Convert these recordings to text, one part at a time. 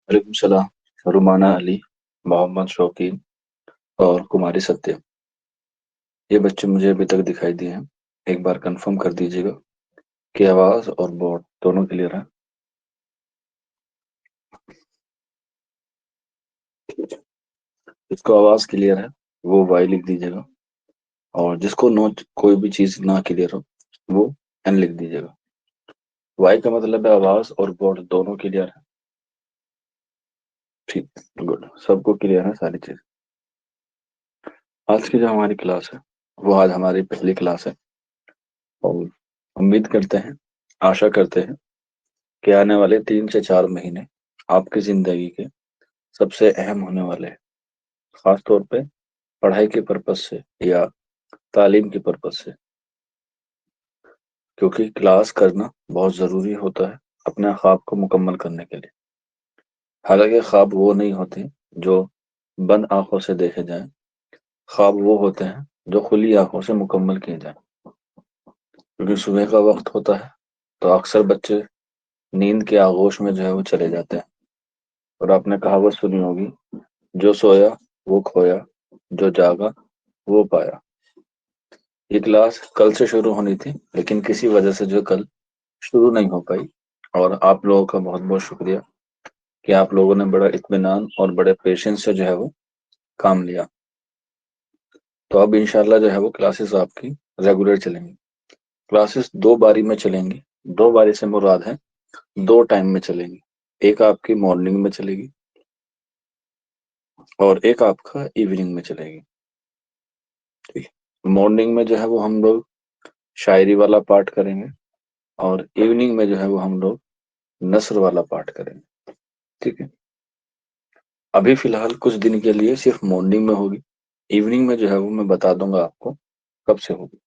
वालेकुम सलाम। रुमाना अली, मोहम्मद शौकीन और कुमारी सत्य। ये बच्चे मुझे अभी तक दिखाई दिए हैं। एक बार कंफर्म कर दीजिएगा कि आवाज़ और बोर्ड दोनों क्लियर है। जिसको आवाज़ क्लियर है वो वाई लिख दीजिएगा, और जिसको नो कोई भी चीज़ ना क्लियर हो वो एन लिख दीजिएगा। वाई का मतलब है आवाज़ और बोर्ड दोनों क्लियर है। ठीक, गुड, सबको क्लियर है सारी चीज़। आज की जो हमारी क्लास है वो आज हमारी पहली क्लास है, और उम्मीद करते हैं, आशा करते हैं कि आने वाले 3 से 4 महीने आपकी जिंदगी के सबसे अहम होने वाले हैं, खास तौर पे पढ़ाई के पर्पज से या तालीम के पर्पज से। क्योंकि क्लास करना बहुत ज़रूरी होता है अपने ख्वाब को मुकम्मल करने के लिए। हालांकि ख्वाब वो नहीं होते जो बंद आंखों से देखे जाएं, ख्वाब वो होते हैं जो खुली आंखों से मुकम्मल किए जाएं। क्योंकि सुबह का वक्त होता है तो अक्सर बच्चे नींद के आगोश में जो है वो चले जाते हैं। और आपने कहावत सुनी होगी, जो सोया वो खोया, जो जागा वो पाया। ये क्लास कल से शुरू होनी थी, लेकिन किसी वजह से जो कल शुरू नहीं हो पाई। और आप लोगों का बहुत बहुत शुक्रिया कि आप लोगों ने बड़ा इत्मीनान और बड़े पेशेंस से जो है वो काम लिया। तो अब इंशाल्लाह जो है वो क्लासेस आपकी रेगुलर चलेंगी। क्लासेस 2 बारी में चलेंगी। 2 बारी से मुराद है 2 टाइम में चलेंगी। एक आपकी मॉर्निंग में चलेगी और एक आपका इवनिंग में चलेगी। ठीक है, मॉर्निंग में जो है वो हम लोग शायरी वाला पार्ट करेंगे, और इवनिंग में जो है वो हम लोग नस्र वाला पार्ट करेंगे। ठीक है, अभी फिलहाल कुछ दिन के लिए सिर्फ मॉर्निंग में होगी। इवनिंग में जो है वो मैं बता दूंगा आपको कब से होगी।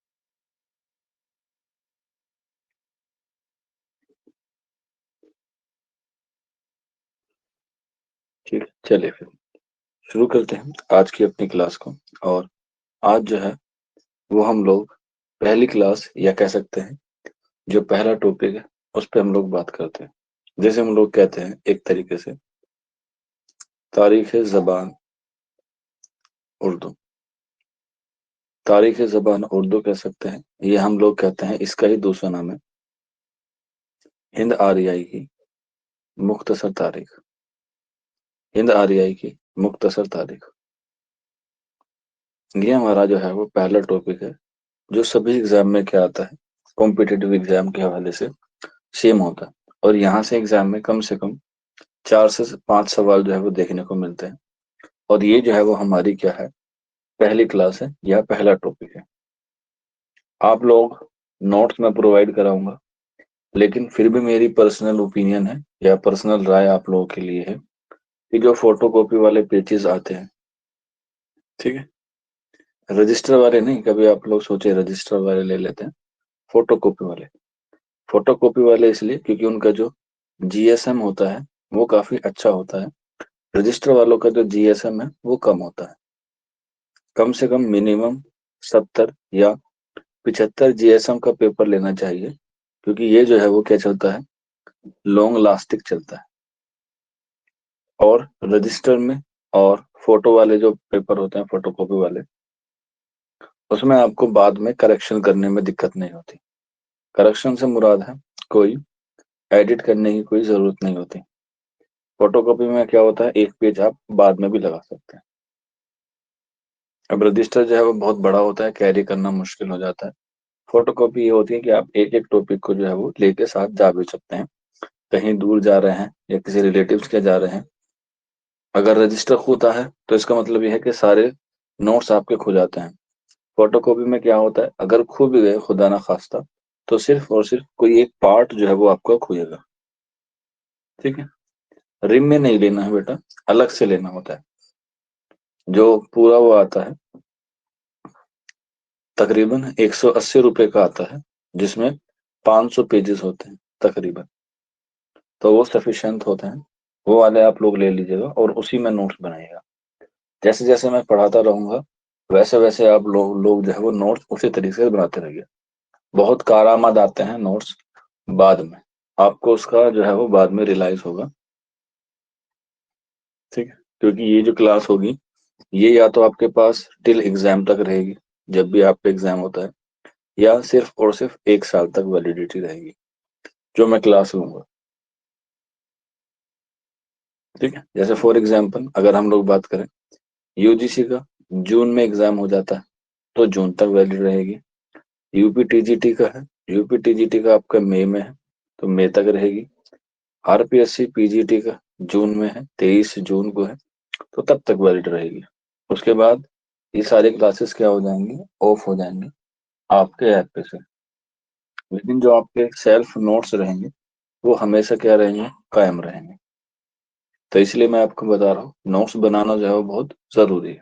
ठीक है, चलिए फिर शुरू करते हैं आज की अपनी क्लास को। और आज जो है वो हम लोग पहली क्लास, या कह सकते हैं जो पहला टॉपिक है, उस पर हम लोग बात करते हैं। जैसे हम लोग कहते हैं एक तरीके से तारीख ज़बान उर्दू। तारीख ज़बान उर्दू कह सकते हैं, ये हम लोग कहते हैं, इसका ही दूसरा नाम है हिंद आर्याई की मुख्तसर तारीख। हिंद आर्याई की मुख्तसर तारीख, ये हमारा जो है वो पहला टॉपिक है, जो सभी एग्जाम में क्या आता है, कॉम्पिटिटिव एग्जाम के हवाले से सेम होता है। और यहाँ से कम 4 से 5 सवाल जो है वो देखने को मिलते हैं। और ये जो है वो हमारी क्या है, पहली क्लास है या पहला टॉपिक है। आप लोग नोट्स में प्रोवाइड कराऊंगा, लेकिन फिर भी मेरी पर्सनल ओपिनियन है या पर्सनल राय आप लोगों के लिए है कि जो फोटो कॉपी वाले पेजेस आते हैं, ठीक है, रजिस्टर वाले नहीं, कभी आप लोग सोचे रजिस्टर वाले ले लेते हैं, फोटो कॉपी वाले। फोटो कॉपी वाले इसलिए क्योंकि उनका जो जीएसएम होता है वो काफी अच्छा होता है। रजिस्टर वालों का जो जीएसएम है वो कम होता है। कम से कम मिनिमम 70 या 75 जीएसएम का पेपर लेना चाहिए, क्योंकि ये जो है वो क्या चलता है, लॉन्ग लास्टिक चलता है। और रजिस्टर में और फोटो वाले जो पेपर होते हैं, फोटो कॉपी वाले, उसमें आपको बाद में करेक्शन करने में दिक्कत नहीं होती। करेक्शन से मुराद है कोई एडिट करने की कोई जरूरत नहीं होती। फोटोकॉपी में क्या होता है, एक पेज आप बाद में भी लगा सकते हैं। अब रजिस्टर जो है वो बहुत बड़ा होता है, कैरी करना मुश्किल हो जाता है। फोटोकॉपी ये होती है कि आप एक एक टॉपिक को जो है वो लेके साथ जा भी सकते हैं, कहीं दूर जा रहे हैं या किसी रिलेटिव्स के जा रहे हैं। अगर रजिस्टर खोता है तो इसका मतलब यह है कि सारे नोट्स आपके खो जाते हैं। फोटोकॉपी में क्या होता है, अगर खो भी गए खुदा ना खास्ता, तो सिर्फ और सिर्फ कोई एक पार्ट जो है वो आपका खोएगा। ठीक है, रिम में नहीं लेना है बेटा, अलग से लेना होता है। जो पूरा वो आता है तकरीबन 180 रुपए का आता है, जिसमें 500 पेजेस होते हैं तकरीबन, तो वो सफिशिएंट होते हैं। वो वाले आप लोग ले लीजिएगा और उसी में नोट्स बनाइएगा। जैसे जैसे मैं पढ़ाता रहूंगा वैसे वैसे आप लोग जो है वो नोट्स उसी तरीके से बनाते रहिए। बहुत कारआमद आते हैं नोट्स बाद में, आपको उसका जो है वो बाद में रियलाइज होगा क्योंकि ये जो क्लास होगी ये या तो आपके पास टिल एग्जाम तक रहेगी, जब भी आपका एग्जाम होता है, या सिर्फ और सिर्फ 1 साल तक वैलिडिटी रहेगी जो मैं क्लास लूंगा। ठीक है, जैसे फॉर एग्जाम्पल अगर हम लोग बात करें यूजीसी का, जून में एग्जाम हो जाता है तो जून तक वैलिड रहेगी। यूपीटीजीटी का है, यूपीटीजीटी का आपका मई में है तो मई तक रहेगी। आरपीएससी पीजीटी का जून में है, 23 जून को है, तो तब तक वैलिड रहेगी। उसके बाद ये सारी क्लासेस क्या हो जाएंगी, ऑफ हो जाएंगी आपके ऐप पे से। लेकिन जो आपके सेल्फ नोट्स रहेंगे वो हमेशा क्या रहेंगे, कायम रहेंगे। तो इसलिए मैं आपको बता रहा हूँ नोट्स बनाना जो है वो बहुत जरूरी है।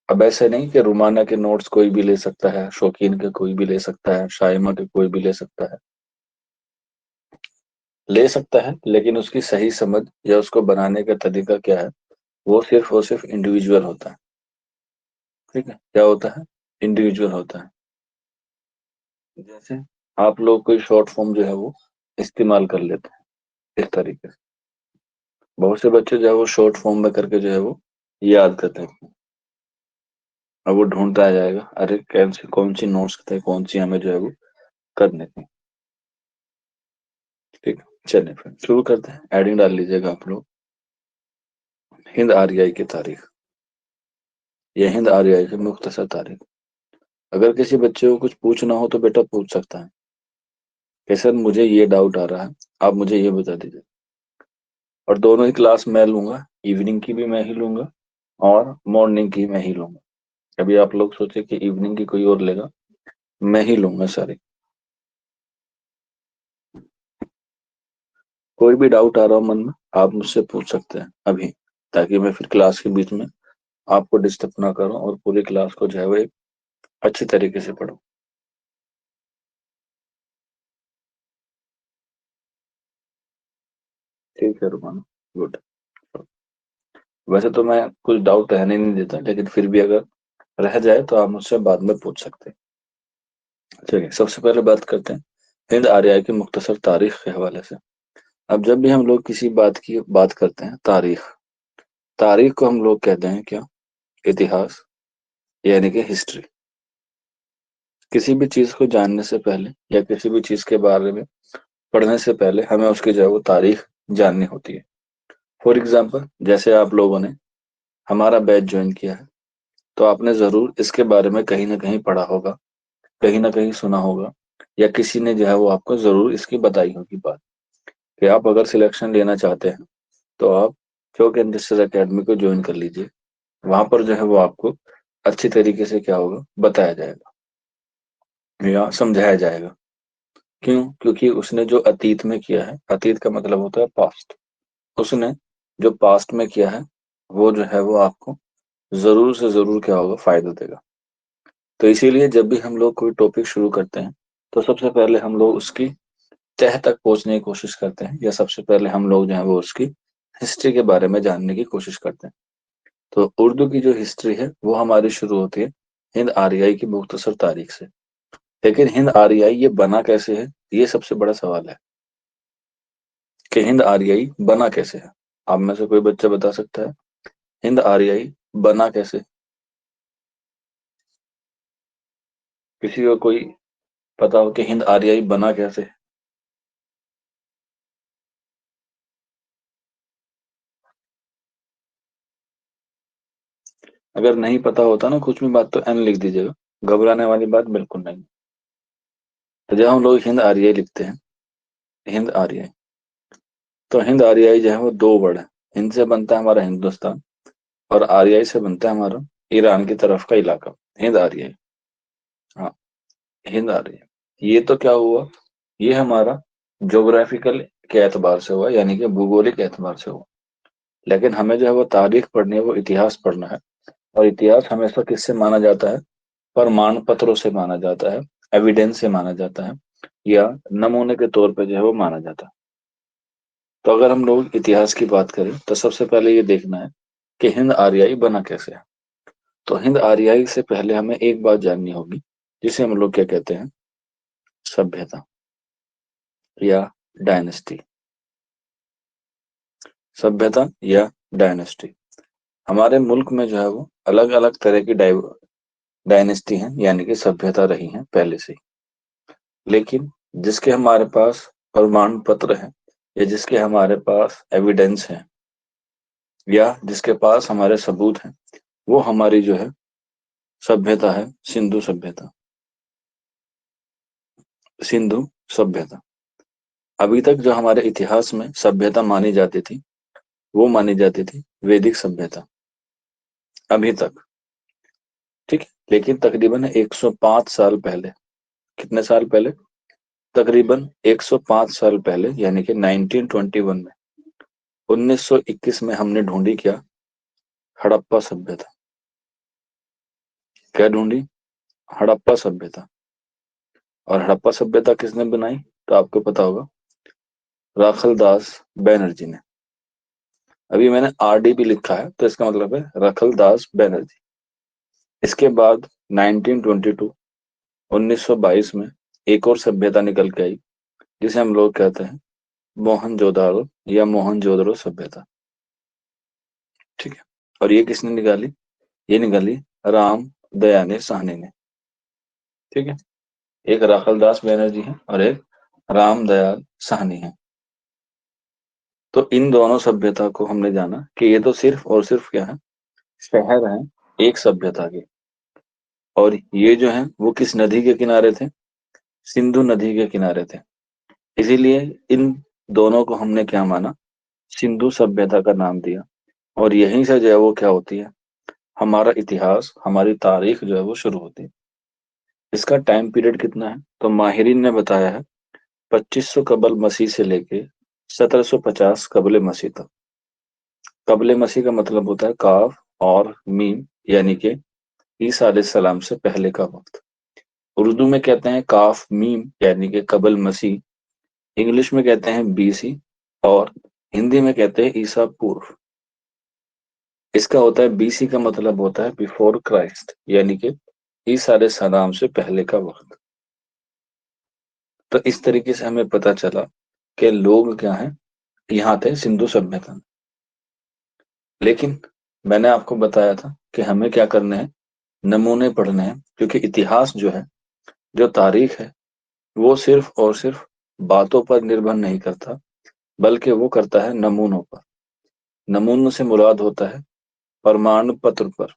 अब ऐसे नहीं कि रुमाना के नोट्स कोई भी ले सकता है, शौकीन के कोई भी ले सकता है, शाइमा के कोई भी ले सकता है। ले सकता है लेकिन उसकी सही समझ या उसको बनाने का तरीका क्या है, वो सिर्फ और सिर्फ इंडिविजुअल होता है। ठीक है, क्या होता है, इंडिविजुअल होता है। जैसे आप लोग कोई शॉर्ट फॉर्म जो है वो इस्तेमाल कर लेते हैं इस तरीके से, बहुत से बच्चे जो है वो शॉर्ट फॉर्म में करके जो है वो याद करते हैं। अब वो ढूंढता जाएगा, अरे कौन सी नोट्स थे, कौन सी हमें जो है वो करने थे। ठीक है, चलिए फिर शुरू करते हैं। एडिंग डाल लीजिएगा आप लोग। हिंद आर्याई की तारीख, या हिंद आर्याई की मुख्तसर तारीख। अगर किसी बच्चे को कुछ पूछना हो तो बेटा पूछ सकता है कि सर मुझे ये डाउट आ रहा है, आप मुझे ये बता दीजिए। और दोनों ही क्लास मैं लूंगा, इवनिंग की भी मैं ही लूंगा और मॉर्निंग की मैं ही लूंगा। कभी आप लोग सोचे कि इवनिंग की कोई और लेगा, मैं ही लूंगा सारी। कोई भी डाउट आ रहा हो मन में, आप मुझसे पूछ सकते हैं अभी, ताकि मैं फिर क्लास के बीच में आपको डिस्टर्ब ना करूं और पूरी क्लास को जो है वो एक अच्छी तरीके से पढूं। ठीक है रुमाना, गुड। वैसे तो मैं कुछ डाउट रहने नहीं देता, लेकिन फिर भी अगर रह जाए तो आप मुझसे बाद में पूछ सकते हैं। चलिए सबसे पहले बात करते हैं हिंद आर्याई की मुख्तसर तारीख के हवाले से। अब जब भी हम लोग किसी बात की बात करते हैं, तारीख, तारीख को हम लोग कहते हैं क्या, इतिहास, यानी कि हिस्ट्री। किसी भी चीज को जानने से पहले या किसी भी चीज के बारे में पढ़ने से पहले हमें उसकी जो है वो तारीख जाननी होती है। फॉर एग्जाम्पल जैसे आप लोगों ने हमारा बैच ज्वाइन किया है, तो आपने जरूर इसके बारे में कहीं ना कहीं पढ़ा होगा, कहीं ना कहीं सुना होगा, या किसी ने जो है वो आपको जरूर इसकी बताई होगी बात, कि आप अगर सिलेक्शन लेना चाहते हैं तो आप चौक एंड अकेडमी को ज्वाइन कर लीजिए। वहां पर जो है वो आपको अच्छी तरीके से क्या होगा बताया जाएगा या समझाया जाएगा। क्यों, क्योंकि उसने जो अतीत में किया है, अतीत का मतलब होता है पास्ट, उसने जो पास्ट में किया है वो जो है वो आपको जरूर से जरूर क्या होगा, फायदा देगा। तो इसीलिए जब भी हम लोग कोई टॉपिक शुरू करते हैं तो सबसे पहले हम लोग उसकी तह तक पहुंचने की कोशिश करते हैं, या सबसे पहले हम लोग जो है वो उसकी हिस्ट्री के बारे में जानने की कोशिश करते हैं। तो उर्दू की जो हिस्ट्री है वो हमारी शुरू होती है हिंद आर्याई की मुख्तसर तारीख से। लेकिन हिंद आर्याई ये बना कैसे है, ये सबसे बड़ा सवाल है कि हिंद आर्याई बना कैसे है। आप में से कोई बच्चा बता सकता है हिंद आर्याई बना कैसे? किसी को कोई पता हो कि हिंद आर्याई बना कैसे? अगर नहीं पता होता ना कुछ भी बात, तो एन लिख दीजिएगा, घबराने वाली बात बिल्कुल नहीं। तो जब हम लोग हिंद आर्याई लिखते हैं, हिंद आर्याई, तो हिंद आर्याई जो है वो दो वर्ड है। हिंद से बनता है हमारा हिंदुस्तान, और आर्याई से बनता है हमारा ईरान की तरफ का इलाका, हिंद आर्याई। हाँ, हिंद आर्याई ये तो क्या हुआ, ये हमारा ज्योग्राफिकल के एतबार से हुआ, यानी कि भूगोलिक एतबार से हुआ। लेकिन हमें जो है वो तारीख पढ़नी है, वो इतिहास पढ़ना है। और इतिहास हमेशा किससे माना जाता है, प्रमाण पत्रों से माना जाता है, एविडेंस से माना जाता है, या नमूने के तौर पे जो है वो माना जाता है। तो अगर हम लोग इतिहास की बात करें तो सबसे पहले ये देखना है कि हिंद आर्याई बना कैसे है। तो हिंद आर्याई से पहले हमें एक बात जाननी होगी, जिसे हम लोग क्या कहते हैं, सभ्यता या डायनेस्टी। सभ्यता या डायनेस्टी। हमारे मुल्क में जो है वो अलग अलग तरह की डायनेस्टी हैं, यानी कि सभ्यता रही हैं पहले से ही। लेकिन जिसके हमारे पास प्रमाण पत्र हैं, या जिसके हमारे पास एविडेंस है, या जिसके पास हमारे सबूत हैं, वो हमारी जो है सभ्यता है सिंधु सभ्यता। सिंधु सभ्यता। अभी तक जो हमारे इतिहास में सभ्यता मानी जाती थी, वो मानी जाती थी वैदिक सभ्यता, अभी तक। ठीक है। लेकिन तकरीबन 105 साल पहले, कितने साल पहले? तकरीबन 105 साल पहले, यानी कि 1921 में, 1921 में हमने ढूंढी क्या? हड़प्पा सभ्यता। क्या ढूंढी? हड़प्पा सभ्यता। और हड़प्पा सभ्यता किसने बनाई? तो आपको पता होगा, राखलदास बैनर्जी ने। अभी मैंने आरडीबी लिखा है, तो इसका मतलब है राखलदास बैनर्जी। इसके बाद 1922, 1922 में एक और सभ्यता निकल के आई, जिसे हम लोग कहते हैं मोहनजोदारो या मोहनजोदड़ो सभ्यता। ठीक है। और ये किसने निकाली? ये निकाली राम दयानी साहनी ने। ठीक है। एक राखलदास बैनर्जी है और एक राम दयाल साहनी है। तो इन दोनों सभ्यता को हमने जाना कि ये तो सिर्फ और सिर्फ क्या है? शहर हैं एक सभ्यता के। और ये जो है वो किस नदी के किनारे थे? सिंधु नदी के किनारे थे। इसीलिए इन दोनों को हमने क्या माना? सिंधु सभ्यता का नाम दिया। और यहीं से जो है वो क्या होती है? हमारा इतिहास, हमारी तारीख जो है वो शुरू होती है। इसका टाइम पीरियड कितना है? तो माहिरीन ने बताया है 2500 कबल मसीह से लेके 1750 कबल मसीह तक। कबल मसीह का मतलब होता है काफ और मीम, यानी कि ईसा अलैहिस्सलाम से पहले का वक्त। उर्दू में कहते हैं काफ मीम, यानी कि कबल मसीह। इंग्लिश में कहते हैं बीसी। और हिंदी में कहते हैं ईसा पूर्व। इसका होता है बीसी का मतलब होता है बिफोर क्राइस्ट, यानी कि ईसा अलैहिस्सलाम से पहले का वक्त। तो इस तरीके से हमें पता चला कि लोग क्या हैं, यहाँ थे सिंधु सभ्यता में। लेकिन मैंने आपको बताया था कि हमें क्या करने हैं? नमूने पढ़ने हैं, क्योंकि इतिहास जो है, जो तारीख है, वो सिर्फ और सिर्फ बातों पर निर्भर नहीं करता, बल्कि वो करता है नमूनों पर। नमूनों से मुराद होता है प्रमाण पत्र पर।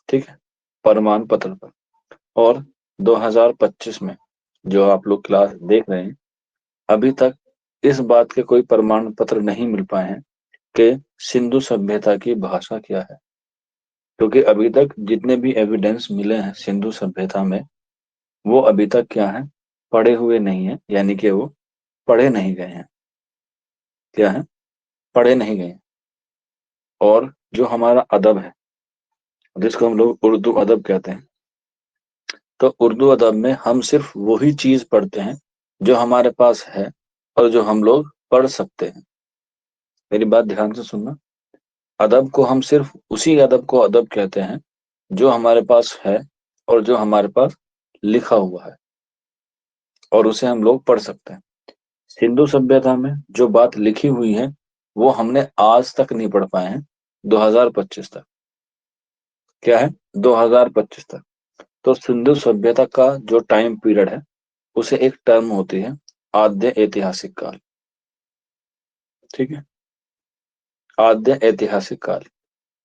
ठीक है। प्रमाण पत्र पर। और 2025 में जो आप लोग क्लास देख रहे हैं, अभी तक इस बात के कोई प्रमाण पत्र नहीं मिल पाए हैं कि सिंधु सभ्यता की भाषा क्या है। क्योंकि अभी तक जितने भी एविडेंस मिले हैं सिंधु सभ्यता में, वो अभी तक क्या है? पढ़े हुए नहीं है, यानी कि वो पढ़े नहीं गए हैं। क्या है? पढ़े नहीं गए हैं। और जो हमारा अदब है, जिसको हम लोग उर्दू अदब कहते हैं, तो उर्दू अदब में हम सिर्फ वही चीज पढ़ते हैं जो हमारे पास है और जो हम लोग पढ़ सकते हैं। मेरी बात ध्यान से सुनना। अदब को हम सिर्फ उसी अदब को अदब कहते हैं जो हमारे पास है और जो हमारे पास लिखा हुआ है और उसे हम लोग पढ़ सकते हैं। सिंधु सभ्यता में जो बात लिखी हुई है, वो हमने आज तक नहीं पढ़ पाए हैं, 2025 तक। क्या है? 2025 तक। तो सिंधु सभ्यता का जो टाइम पीरियड है, उसे एक टर्म होती है आद्य ऐतिहासिक काल। ठीक है। आद्य ऐतिहासिक काल,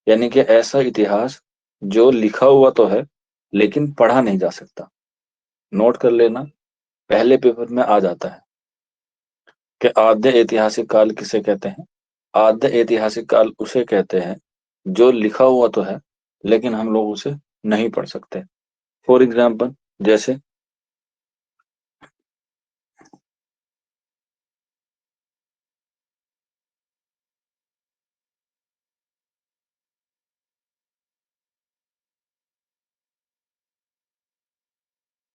यानी कि ऐसा इतिहास जो लिखा हुआ तो है लेकिन पढ़ा नहीं जा सकता। नोट कर लेना, पहले पेपर में आ जाता है कि आद्य ऐतिहासिक काल किसे कहते हैं। आद्य ऐतिहासिक काल उसे कहते हैं जो लिखा हुआ तो है लेकिन हम लोग उसे नहीं पढ़ सकते। फॉर एग्जाम्पल, जैसे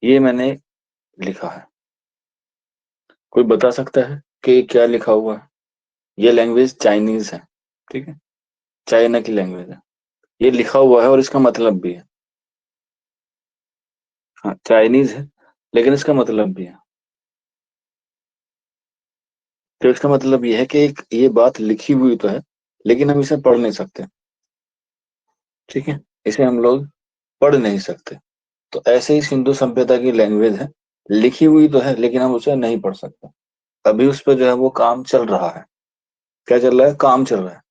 ये मैंने लिखा है, कोई बता सकता है कि क्या लिखा हुआ है? ये लैंग्वेज चाइनीज है। ठीक है। चाइना की लैंग्वेज है। ये लिखा हुआ है और इसका मतलब भी है। हाँ, चाइनीज है, लेकिन इसका मतलब भी है। तो इसका मतलब ये है कि एक ये बात लिखी हुई तो है लेकिन हम इसे पढ़ नहीं सकते। ठीक है, इसे हम लोग पढ़ नहीं सकते। तो ऐसे ही सिंधु सभ्यता की लैंग्वेज है, लिखी हुई तो है लेकिन हम उसे नहीं पढ़ सकते। अभी उस पर जो है वो काम चल रहा है। क्या चल रहा है? काम चल रहा है।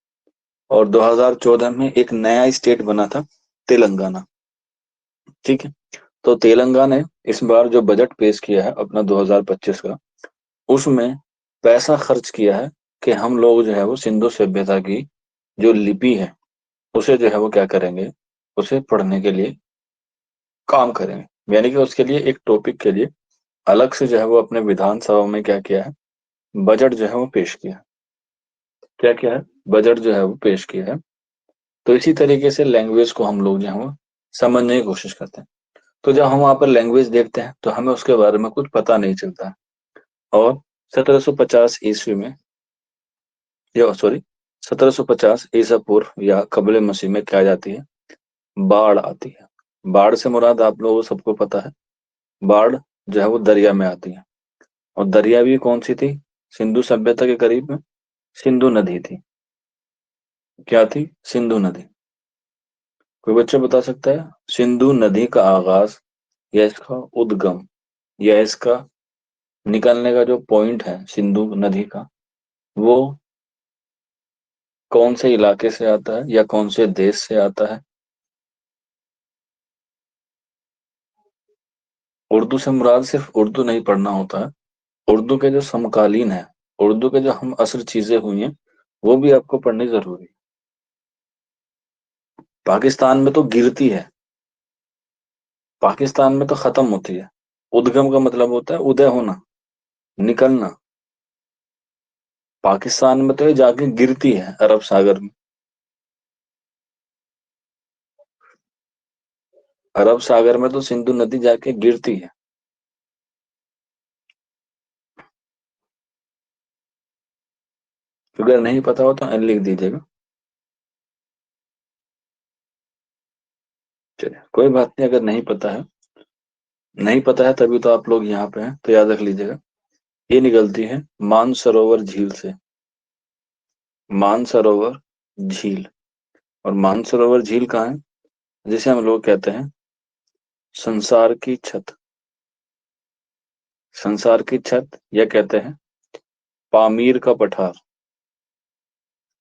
और 2014 में एक नया स्टेट बना था, तेलंगाना। ठीक है, तो तेलंगाना ने इस बार जो बजट पेश किया है अपना 2025 का, उसमें पैसा खर्च किया है कि हम लोग जो है वो सिंधु सभ्यता की जो लिपि है उसे जो है वो क्या करेंगे, उसे पढ़ने के लिए काम करेंगे। यानी कि उसके लिए एक टॉपिक के लिए अलग से जो है वो अपने विधानसभा में क्या किया है, बजट जो है वो पेश किया है। क्या किया है? बजट जो है वो पेश किया है। तो इसी तरीके से लैंग्वेज को हम लोग जो है वो समझने की कोशिश करते हैं। तो जब हम वहाँ पर लैंग्वेज देखते हैं तो हमें उसके बारे में कुछ पता नहीं चलता है। और 1750 ईस्वी में, या सॉरी 1750 ईसा पूर्व या कबल मसीह में क्या आ जाती है, बाढ़ आती है। बाढ़ से मुराद आप लोगों को सबको पता है, बाढ़ जो है वो दरिया में आती है। और दरिया भी कौन सी थी सिंधु सभ्यता के करीब में? सिंधु नदी थी। क्या थी? सिंधु नदी। कोई बच्चा बता सकता है सिंधु नदी का आगाज या इसका उद्गम या इसका निकलने का जो पॉइंट है सिंधु नदी का, वो कौन से इलाके से आता है या कौन से देश से आता है? उर्दू से मुराद सिर्फ उर्दू नहीं पढ़ना होता है, उर्दू के जो समकालीन है, उर्दू के जो हम असर चीजें हुई हैं, वो भी आपको पढ़नी जरूरी है। पाकिस्तान में तो गिरती है, पाकिस्तान में तो खत्म होती है। उद्गम का मतलब होता है उदय होना, निकलना। पाकिस्तान में तो ये जाके गिरती है अरब सागर में। अरब सागर में तो सिंधु नदी जाके गिरती है। अगर नहीं पता हो तो लिख दीजिएगा। चलिए कोई बात नहीं, अगर नहीं पता है, नहीं पता है तभी तो आप लोग यहाँ पे हैं, तो याद रख लीजिएगा। ये निकलती है मानसरोवर झील से। मानसरोवर झील। और मानसरोवर झील कहाँ है? जिसे हम लोग कहते हैं संसार की छत। संसार की छत या कहते हैं पामीर का पठार।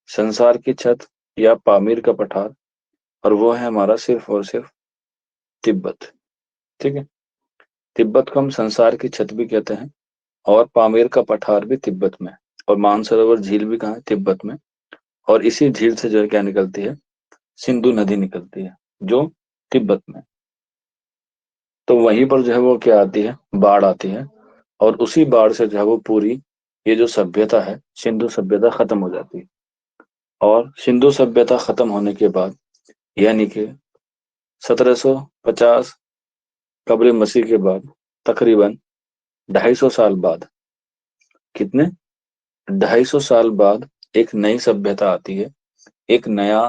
संसार की छत या पामीर का पठार, और वो है हमारा सिर्फ और सिर्फ तिब्बत। ठीक है, तिब्बत को हम संसार की छत भी कहते हैं, और पामीर का पठार भी तिब्बत में है। और मानसरोवर झील भी कहाँ है? तिब्बत में। और इसी झील से जो है क्या निकलती है, सिंधु नदी निकलती है, जो तिब्बत में। तो वहीं पर जो है वो क्या आती है, बाढ़ आती है। और उसी बाढ़ से जो है वो पूरी ये जो सभ्यता है सिंधु सभ्यता खत्म हो जाती है। और सिंधु सभ्यता खत्म होने के बाद, यानी कि 1750 कब्र मसीह के बाद, तकरीबन 250 साल बाद, कितने, 250 साल बाद एक नई सभ्यता आती है। एक नया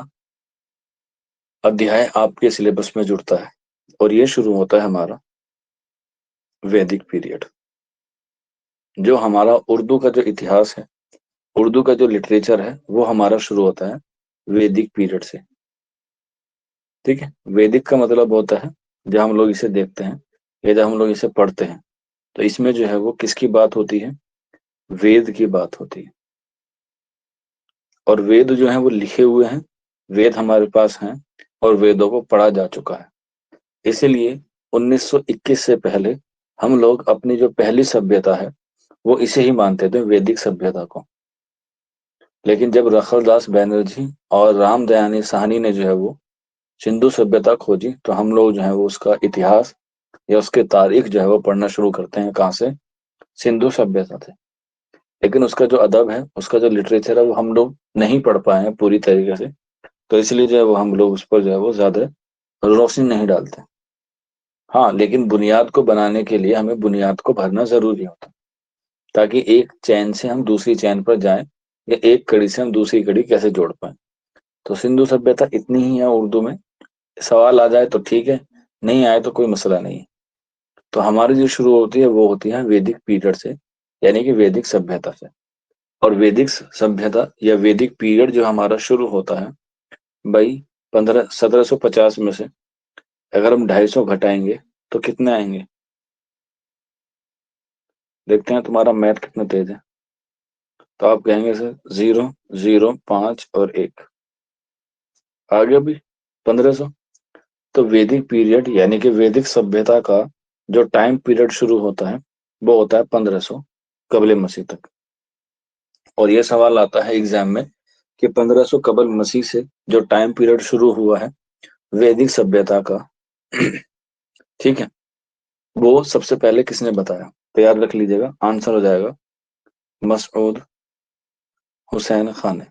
अध्याय आपके सिलेबस में जुड़ता है, और ये शुरू होता है हमारा वैदिक पीरियड। जो हमारा उर्दू का जो इतिहास है, उर्दू का जो लिटरेचर है, वो हमारा शुरू होता है वैदिक पीरियड से। ठीक है, वैदिक का मतलब होता है जब हम लोग इसे देखते हैं या जब हम लोग इसे पढ़ते हैं, तो इसमें जो है वो किसकी बात होती है, वेद की बात होती है। और वेद जो है वो लिखे हुए हैं, वेद हमारे पास हैं, और वेदों को पढ़ा जा चुका है। इसीलिए 1921 से पहले हम लोग अपनी जो पहली सभ्यता है वो इसे ही मानते थे, वैदिक सभ्यता को। लेकिन जब रखलदास बैनर्जी और रामदयानी साहनी ने जो है वो सिंधु सभ्यता खोजी, तो हम लोग जो है वो उसका इतिहास या उसके तारीख जो है वो पढ़ना शुरू करते हैं। कहाँ से? सिंधु सभ्यता से। लेकिन उसका जो अदब है, उसका जो लिटरेचर है, वो हम लोग नहीं पढ़ पाए हैं पूरी तरीके से। तो इसलिए जो है वो हम लोग उस पर जो है वो ज्यादा रोशनी नहीं डालते। हाँ, लेकिन बुनियाद को बनाने के लिए हमें बुनियाद को भरना जरूरी होता है, ताकि एक चैन से हम दूसरी चैन पर जाएं, या एक कड़ी से हम दूसरी कड़ी कैसे जोड़ पाए। तो सिंधु सभ्यता इतनी ही है उर्दू में। सवाल आ जाए तो ठीक है, नहीं आए तो कोई मसला नहीं है। तो हमारी जो शुरू होती है वो होती है वैदिक पीरियड से, यानी कि वैदिक सभ्यता से। और वैदिक सभ्यता या वैदिक पीरियड जो हमारा शुरू होता है भाई 1750 में से अगर हम 250 घटाएंगे तो कितने आएंगे? देखते हैं तुम्हारा मैथ कितना तेज है। तो आप कहेंगे सर 0, 0, 5 और 1 आ गया भी 1500। तो वैदिक पीरियड यानी कि वैदिक सभ्यता का जो टाइम पीरियड शुरू होता है वो होता है 1500 कबल मसीह तक। और ये सवाल आता है एग्जाम में कि 1500 कबल मसीह से जो टाइम पीरियड शुरू हुआ है वैदिक सभ्यता का ठीक है, वो सबसे पहले किसने बताया? तो याद रख लीजिएगा, आंसर हो जाएगा मसूद हुसैन खान ने।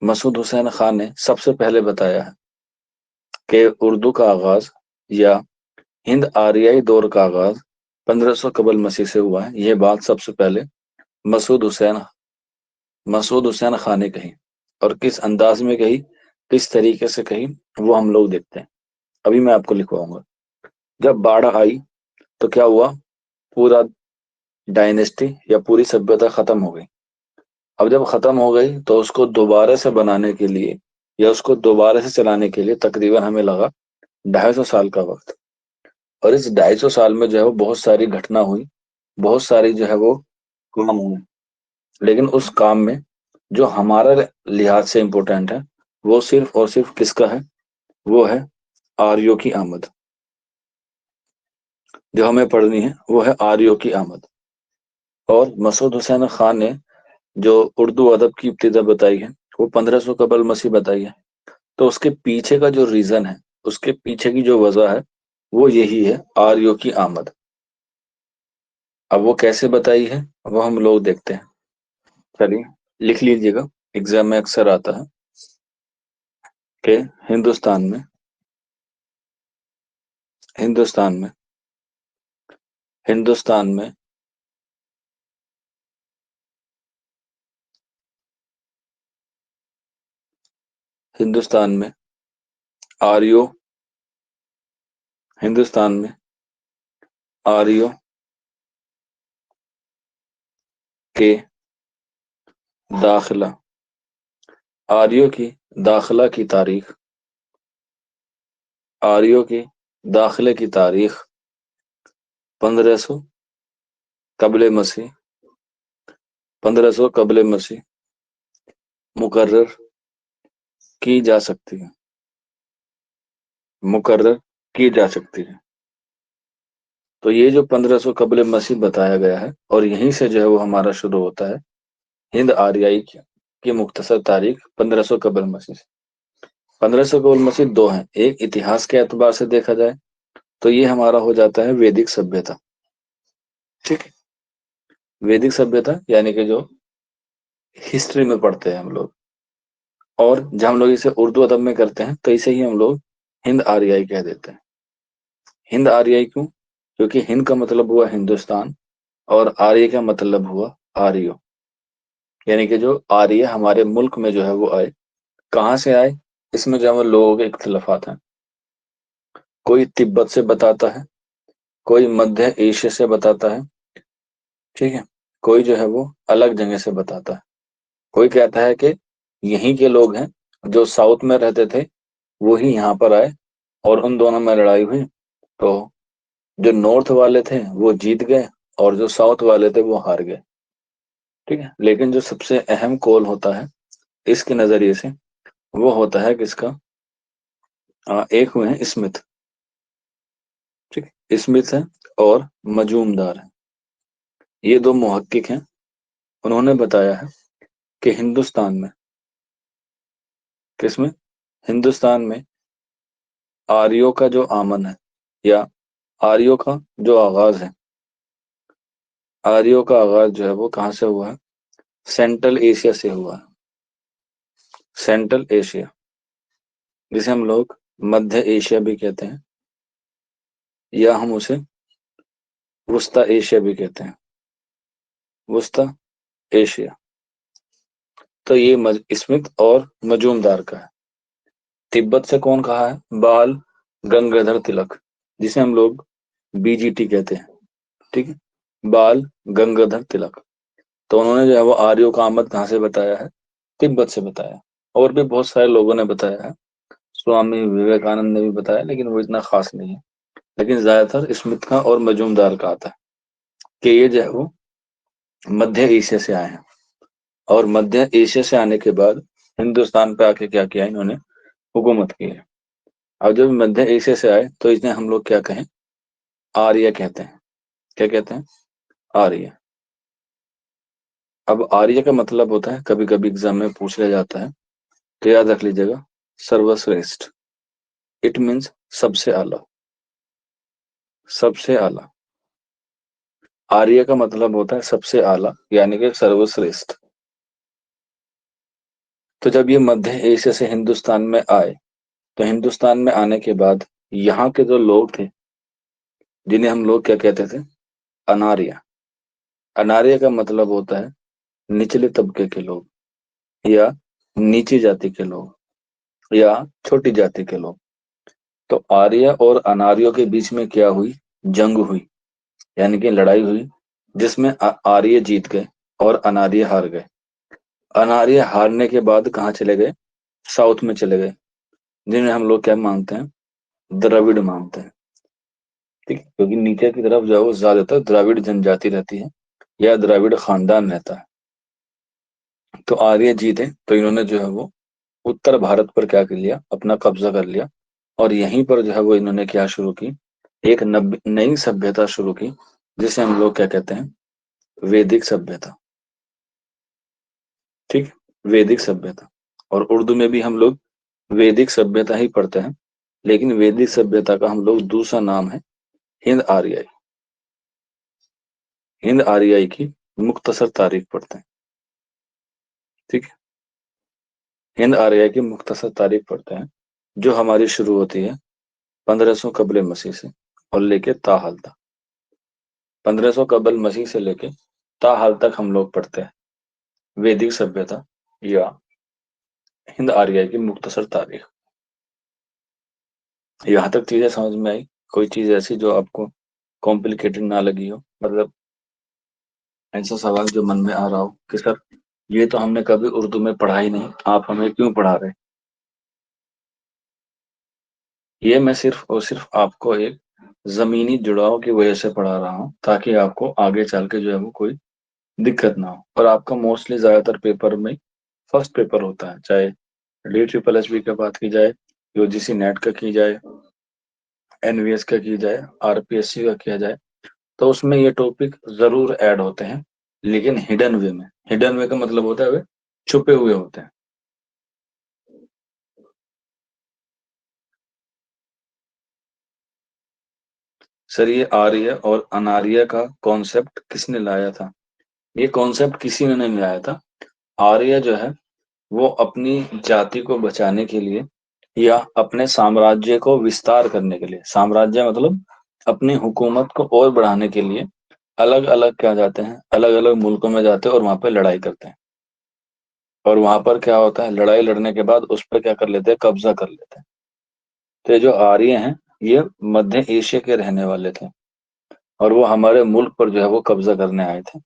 मसूद हुसैन खान ने सबसे पहले बताया है कि उर्दू का आगाज या हिंद आरियाई दौर का आगाज 1500 कबल मसीह से हुआ है। यह बात सबसे पहले मसूद हुसैन मसूद हुसैन खान ने कही। और किस अंदाज में कही, किस तरीके से कही, वो हम लोग देखते हैं। अभी मैं आपको लिखवाऊंगा। जब बाढ़ आई तो क्या हुआ? पूरा डायनेस्टी या पूरी सभ्यता खत्म हो गई। अब जब खत्म हो गई तो उसको दोबारा से बनाने के लिए या उसको दोबारा से चलाने के लिए तकरीबन हमें लगा 250 साल का वक्त। और इस 250 साल में जो है वो बहुत सारी घटना हुई, बहुत सारी जो है वो काम हुए। लेकिन उस काम में जो हमारा लिहाज से इम्पोर्टेंट है वो सिर्फ और सिर्फ किसका है? वो है आर्यों की आमद। जो हमें पढ़नी है वो है आर्यों की आमद। और मसूद हुसैन खान ने जो उर्दू अदब की इब्तिदा बताई है वो 1500 कबल मसीह बताई है। तो उसके पीछे का जो रीजन है, उसके पीछे की जो वजह है वो यही है, आर्यों की आमद। अब वो कैसे बताई है वो हम लोग देखते हैं। चलिए लिख लीजिएगा, एग्जाम में अक्सर आता है कि हिंदुस्तान में हिंदुस्तान में हिंदुस्तान में हिंदुस्तान में आर्यों हिंदुस्तान में आर्यों के दाखिला आर्यों की दाखिला की तारीख आर्यों के दाखिले की तारीख 1500 कबल मसीह 1500 कबल मसीह मुकर्रर की जा सकती है, मुकर्रर की जा सकती है। तो ये जो 1500 कबल मसीह बताया गया है और यहीं से जो है वो हमारा शुरू होता है हिंद आर्याई की मुख्तसर तारीख 1500 कबल मसीह से। 1500 कबल मसीह दो हैं, एक इतिहास के एतबार से देखा जाए तो ये हमारा हो जाता है वैदिक सभ्यता। ठीक है, वैदिक सभ्यता यानी कि जो हिस्ट्री में पढ़ते हैं हम लोग। और जब हम लोग इसे उर्दू अदब में करते हैं तो इसे ही हम लोग हिंद आर्याई कह देते हैं। हिंद आर्याई क्यों? क्योंकि हिंद का मतलब हुआ हिंदुस्तान और आर्य का मतलब हुआ आर्यो। यानी कि जो आर्य हमारे मुल्क में जो है वो आए। कहाँ से आए? इसमें जो है वो लोगों के इख्तिलाफात हैं। कोई तिब्बत से बताता है, कोई मध्य एशिया से बताता है, ठीक है, कोई जो है वो अलग जगह से बताता है। कोई कहता है कि यहीं के लोग हैं, जो साउथ में रहते थे वो ही यहाँ पर आए और उन दोनों में लड़ाई हुई तो जो नॉर्थ वाले थे वो जीत गए और जो साउथ वाले थे वो हार गए। ठीक है, लेकिन जो सबसे अहम कॉल होता है इसके नजरिए से वो होता है किसका? एक हुए हैं स्मिथ। ठीक है, स्मिथ है और मजूमदार है। ये दो मुहक्किक हैं। उन्होंने बताया है कि हिंदुस्तान में, किसमें? हिंदुस्तान में आर्यों का जो आमन है या आर्यों का जो आगाज है, आर्यों का आगाज जो है वो कहाँ से हुआ है? सेंट्रल एशिया से हुआ है। सेंट्रल एशिया, जिसे हम लोग मध्य एशिया भी कहते हैं या हम उसे वुस्ता एशिया भी कहते हैं। वुस्ता एशिया। तो ये स्मिथ और मजूमदार का है। तिब्बत से कौन कहा है? बाल गंगाधर तिलक, जिसे हम लोग बीजीटी कहते हैं। ठीक है, बाल गंगाधर तिलक। तो उन्होंने जो है वो आर्यों का आमद कहाँ से बताया है? तिब्बत से बताया। और भी बहुत सारे लोगों ने बताया है, स्वामी विवेकानंद ने भी बताया, लेकिन वो इतना खास नहीं है। लेकिन ज्यादातर स्मिथ का और मजूमदार का आता है कि ये जो है वो मध्य एशिया से आए हैं, और मध्य एशिया से आने के बाद हिंदुस्तान पे आके क्या किया इन्होंने? हुकूमत की है। अब जब मध्य एशिया से आए तो इन्हें हम लोग क्या कहें? आर्य कहते हैं। क्या कहते हैं? आर्य। अब आर्य का मतलब होता है, कभी कभी एग्जाम में पूछ लिया जाता है, तो याद रख लीजिएगा, सर्वश्रेष्ठ। इट मीन्स सबसे आला। सबसे आला। आर्य का मतलब होता है सबसे आला, यानी कि सर्वश्रेष्ठ। तो जब ये मध्य एशिया से हिंदुस्तान में आए, तो हिंदुस्तान में आने के बाद यहाँ के जो लोग थे, जिन्हें हम लोग क्या कहते थे? अनार्य। अनार्य का मतलब होता है निचले तबके के लोग, या नीची जाति के लोग, या छोटी जाति के लोग। तो आर्य और अनार्यों के बीच में क्या हुई? जंग हुई, यानी कि लड़ाई हुई, जिसमें आर्य जीत गए और अनार्य हार गए। अनार्य हारने के बाद कहाँ चले गए? साउथ में चले गए, जिन्हें हम लोग क्या मानते हैं? द्रविड़ मानते हैं। ठीक है, क्योंकि नीचे की तरफ जो है वो ज्यादातर द्राविड़ जनजाति रहती है, या द्राविड़ खानदान रहता है। तो आर्य जीते तो इन्होंने जो है वो उत्तर भारत पर क्या कर लिया? अपना कब्जा कर लिया। और यहीं पर जो है वो इन्होंने क्या शुरू की? एक नई सभ्यता शुरू की, जिसे हम लोग क्या कहते हैं? वैदिक सभ्यता। ठीक, वैदिक सभ्यता। और उर्दू में भी हम लोग वैदिक सभ्यता ही पढ़ते हैं, लेकिन वैदिक सभ्यता का हम लोग दूसरा नाम है हिंद आर्याई। हिंद आर्याई की मुख्तसर तारीख पढ़ते हैं। ठीक है, हिंद आर्याई की मुख्तसर तारीख पढ़ते हैं, जो हमारी शुरू होती है 1500 कबल मसीह से और लेके ताहाल तक। 1500 कबल मसीह से लेके ताहाल तक हम लोग पढ़ते हैं वैदिक सभ्यता, या हिंद आर्याई की मुख्तसर तारीख। यहाँ तक चीजें समझ में आई? कोई चीज ऐसी जो आपको कॉम्प्लिकेटेड ना लगी हो, मतलब ऐसा सवाल जो मन में आ रहा हो कि सर ये तो हमने कभी उर्दू में पढ़ा ही नहीं, आप हमें क्यों पढ़ा रहे? ये मैं सिर्फ और सिर्फ आपको एक जमीनी जुड़ाव की वजह से पढ़ा रहा हूँ, ताकि आपको आगे चल के जो है वो कोई दिक्कत ना हो। और आपका मोस्टली ज्यादातर पेपर में फर्स्ट पेपर होता है, चाहे DSSB की बात की जाए, यूजीसी नेट का की जाए, एनवीएस का की जाए, आरपीएससी का किया जाए, तो उसमें ये टॉपिक जरूर ऐड होते हैं, लेकिन हिडन वे में। हिडन वे का मतलब होता है वे छुपे हुए होते हैं। सर ये आर्य और अनार्य का कॉन्सेप्ट किसने लाया था? ये कॉन्सेप्ट किसी ने नहीं लाया था। आर्य जो है वो अपनी जाति को बचाने के लिए, या अपने साम्राज्य को विस्तार करने के लिए, साम्राज्य मतलब अपनी हुकूमत को और बढ़ाने के लिए, अलग अलग क्या जाते हैं? अलग अलग मुल्कों में जाते हैं और वहां पे लड़ाई करते हैं। और वहां पर क्या होता है? लड़ाई लड़ने के बाद उस पर क्या कर लेते हैं? कब्जा कर लेते हैं। तो ये जो आर्य हैं, ये मध्य एशिया के रहने वाले थे, और वो हमारे मुल्क पर जो है वो कब्जा करने आए थे।